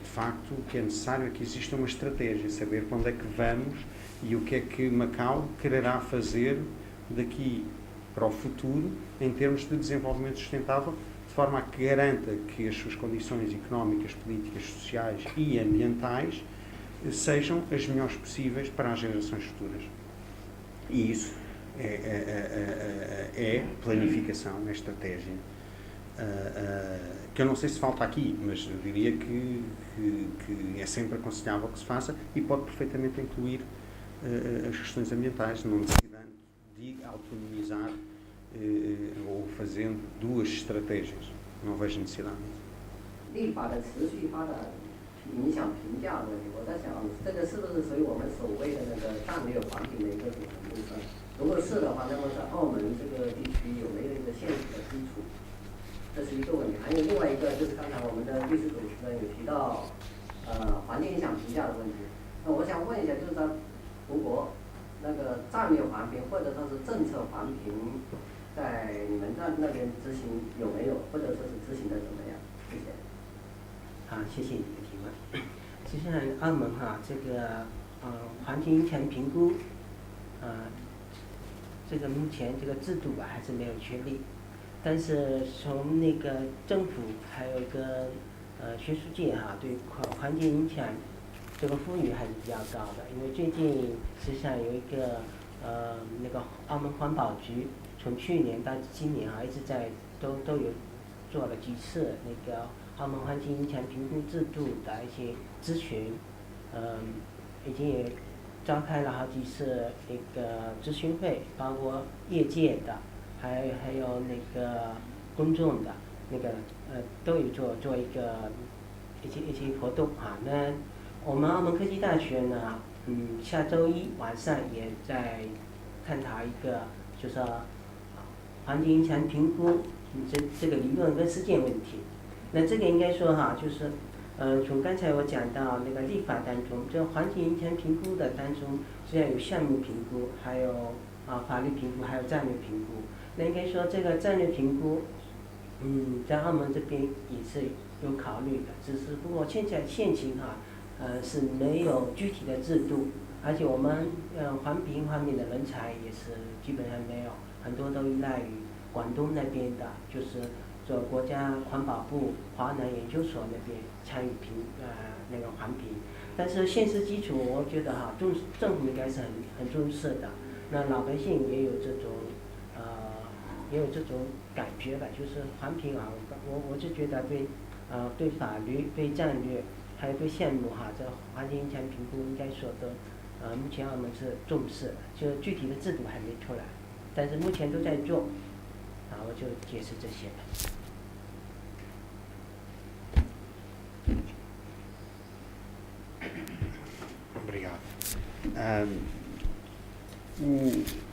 De facto, o que é necessário é que exista uma estratégia, saber para onde é que vamos e o que é que Macau quererá fazer daqui para o futuro em termos de desenvolvimento sustentável, de forma a que garanta que as suas condições económicas, políticas, sociais e ambientais sejam as melhores possíveis para as gerações futuras. E isso é planificação, é estratégia, que eu não sei se falta aqui, mas eu diria que é sempre aconselhável que se faça e pode perfeitamente incluir as questões ambientais, não necessitando de autonomizar ou fazendo duas estratégias. Não vejo necessidade disso. 立法的持续发展影响评价的问题，我在想，这个是不是属于我们所谓的那个战略环评的一个组成部分？如果是的话，那么在澳门这个地区有没有一个现实的基础？这是一个问题。还有另外一个就是刚才我们的律师主持人有提到，环境影响评价的问题。那我想问一下，就是在中国那个战略环评或者说是政策环评，在你们那边执行有没有，或者说是执行的怎么样？谢谢。好，谢谢你的提问。实际上，澳门这个环境影响评估，这个目前这个制度还是没有确立，但是从那个政府还有一个学术界对环境影响这个呼吁还是比较高的，因为最近实际上有一个那个澳门环保局从去年到今年一直都有做了几次那个澳门环境影响评估制度的一些咨询，已经也召开了好几次那个咨询会，包括业界的，还有那个公众的，那个都有做一些活动那我们澳门科技大学呢，下周一晚上也在探讨一个，就是说环境影响评估这个理论跟实践问题。那这个应该说就是从刚才我讲到那个立法当中，这环境影响评估的当中，实际上有项目评估，还有法律评估，还有战略评估。那应该说这个战略评估，在澳门这边也是有考虑的，只是不过现在现行是没有具体的制度，而且我们环评方面的人才也是基本上没有，很多都依赖于广东那边的，就是做国家环保部华南研究所那边参与那个环评。但是现实基础，我觉得政府应该是很重视的，那老百姓也有这种感觉吧，就是环评我就觉得对法律、对战略，还有对项目这环境影响评估应该说的目前我们是重视，就具体的制度还没出来，但是目前都在做，我就解释这些。Obrigado.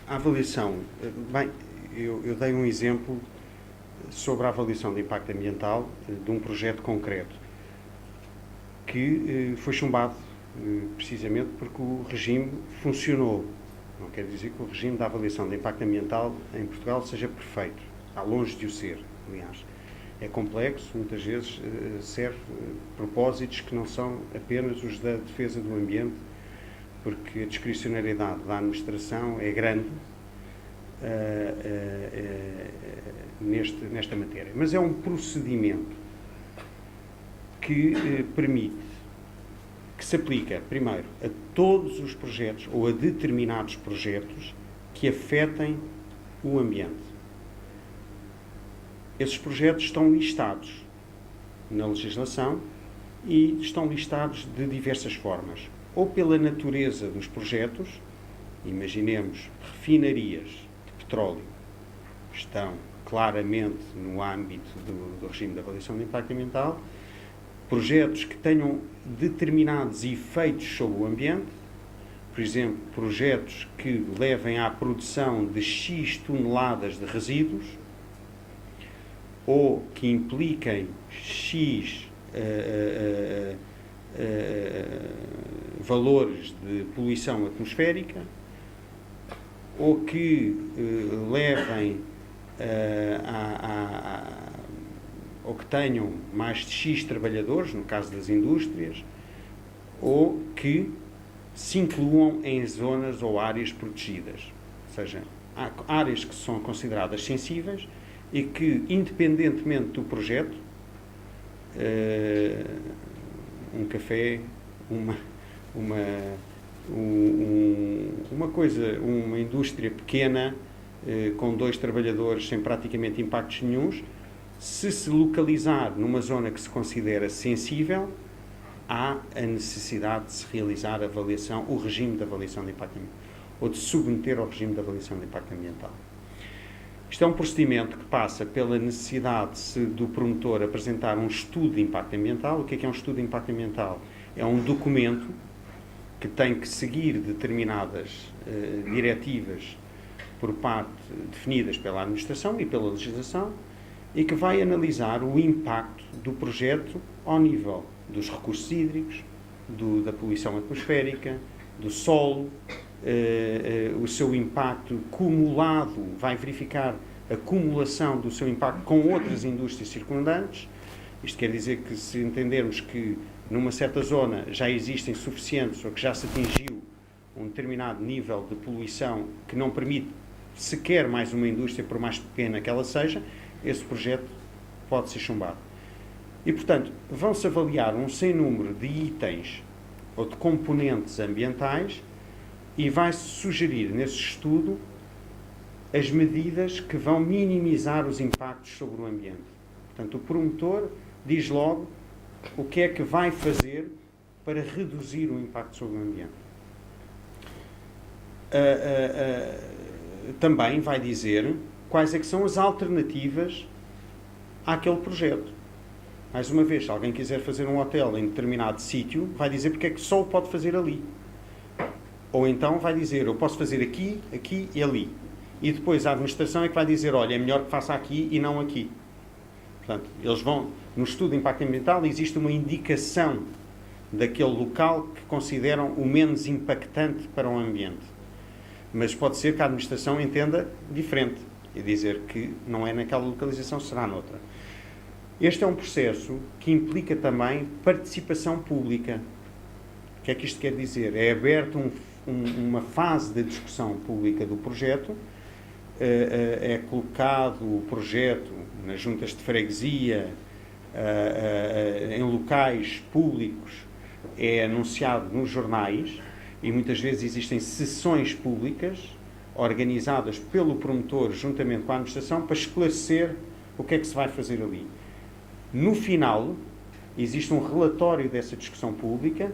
A avaliação, bem, eu dei um exemplo sobre a avaliação de impacto ambiental de um projeto concreto que foi chumbado precisamente porque o regime funcionou. Não quer dizer que o regime da avaliação de impacto ambiental em Portugal seja perfeito. Está longe de o ser, aliás. É complexo, muitas vezes serve propósitos que não são apenas os da defesa do ambiente, porque a discricionariedade da administração é grande nesta matéria. Mas é um procedimento que permite, que se aplica, primeiro, a todos os projetos ou a determinados projetos que afetem o ambiente. Esses projetos estão listados na legislação e estão listados de diversas formas. Ou pela natureza dos projetos, imaginemos refinarias de petróleo, estão claramente no âmbito do regime de avaliação de impacto ambiental, projetos que tenham determinados efeitos sobre o ambiente, por exemplo, projetos que levem à produção de X toneladas de resíduos, ou que impliquem X valores de poluição atmosférica, ou que levem ou que tenham mais de X trabalhadores, no caso das indústrias, ou que se incluam em zonas ou áreas protegidas. Ou seja, há áreas que são consideradas sensíveis e que, independentemente do projeto, um café, uma indústria pequena, com 2 trabalhadores sem praticamente impactos nenhuns, se localizar numa zona que se considera sensível, há a necessidade de se realizar a avaliação, o regime de avaliação de impacto ambiental, ou de submeter ao regime de avaliação de impacto ambiental. Isto é um procedimento que passa pela necessidade do promotor apresentar um estudo de impacto ambiental. O que é um estudo de impacto ambiental? É um documento que tem que seguir determinadas diretivas por parte definidas pela administração e pela legislação e que vai analisar o impacto do projeto ao nível dos recursos hídricos, da poluição atmosférica, do solo, o seu impacto cumulado, vai verificar a cumulação do seu impacto com outras indústrias circundantes. Isto quer dizer que, se entendermos que numa certa zona já existem suficientes ou que já se atingiu um determinado nível de poluição que não permite sequer mais uma indústria, por mais pequena que ela seja, esse projeto pode ser chumbado. E, portanto, vão-se avaliar um sem número de itens ou de componentes ambientais e vai-se sugerir nesse estudo as medidas que vão minimizar os impactos sobre o ambiente. Portanto, o promotor diz logo o que é que vai fazer para reduzir o impacto sobre o ambiente. Também vai dizer quais é que são as alternativas àquele projeto. Mais uma vez, se alguém quiser fazer um hotel em determinado sítio, vai dizer porque é que só o pode fazer ali. Ou então vai dizer, eu posso fazer aqui, aqui e ali. E depois a administração é que vai dizer, olha, é melhor que faça aqui e não aqui. Portanto, eles vão, no estudo de impacto ambiental, existe uma indicação daquele local que consideram o menos impactante para o ambiente. Mas pode ser que a administração entenda diferente e dizer que não é naquela localização, será noutra. Este é um processo que implica também participação pública. O que é que isto quer dizer? É aberto uma fase de discussão pública do projeto, é colocado o projeto nas juntas de freguesia, em locais públicos, é anunciado nos jornais e muitas vezes existem sessões públicas organizadas pelo promotor juntamente com a administração para esclarecer o que é que se vai fazer ali. No final, existe um relatório dessa discussão pública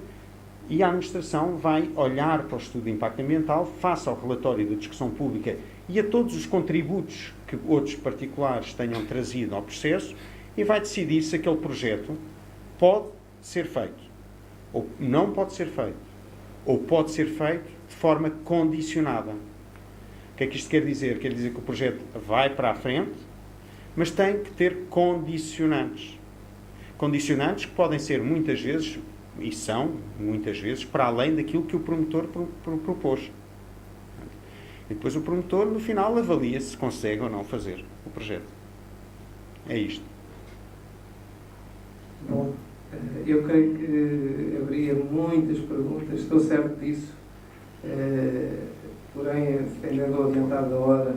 E a administração vai olhar para o estudo de impacto ambiental, face ao relatório da discussão pública e a todos os contributos que outros particulares tenham trazido ao processo, e vai decidir se aquele projeto pode ser feito, ou não pode ser feito, ou pode ser feito de forma condicionada. O que é que isto quer dizer? Quer dizer que o projeto vai para a frente, mas tem que ter condicionantes. Condicionantes que podem ser muitas vezes, e são muitas vezes, para além daquilo que o promotor propôs. E depois o promotor, no final, avalia se consegue ou não fazer o projeto. É isto. Bom, eu creio que haveria muitas perguntas, estou certo disso, porém, tendendo a adiantar da hora,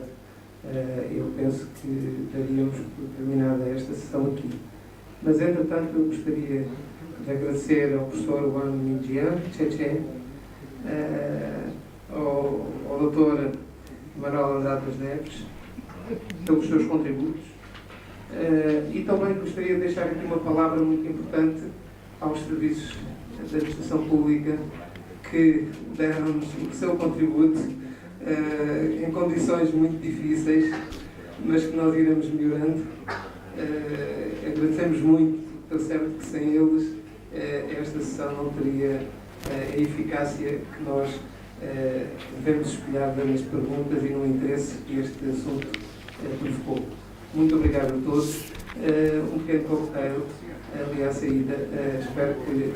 eu penso que daríamos por terminada esta sessão aqui. Mas, entretanto, eu gostaria de agradecer ao professor Juan Minjian Cheche, ao Dr. Manuel Andrade das Neves, pelos seus contributos. E também gostaria de deixar aqui uma palavra muito importante aos serviços da administração pública que deram-nos o seu contributo em condições muito difíceis, mas que nós iremos melhorando. Agradecemos muito, estou certo que sem eles esta sessão não teria a eficácia que nós devemos espelhar nas perguntas e no interesse que este assunto provocou. Muito obrigado a todos. Um pequeno coquetel ali à saída. Espero que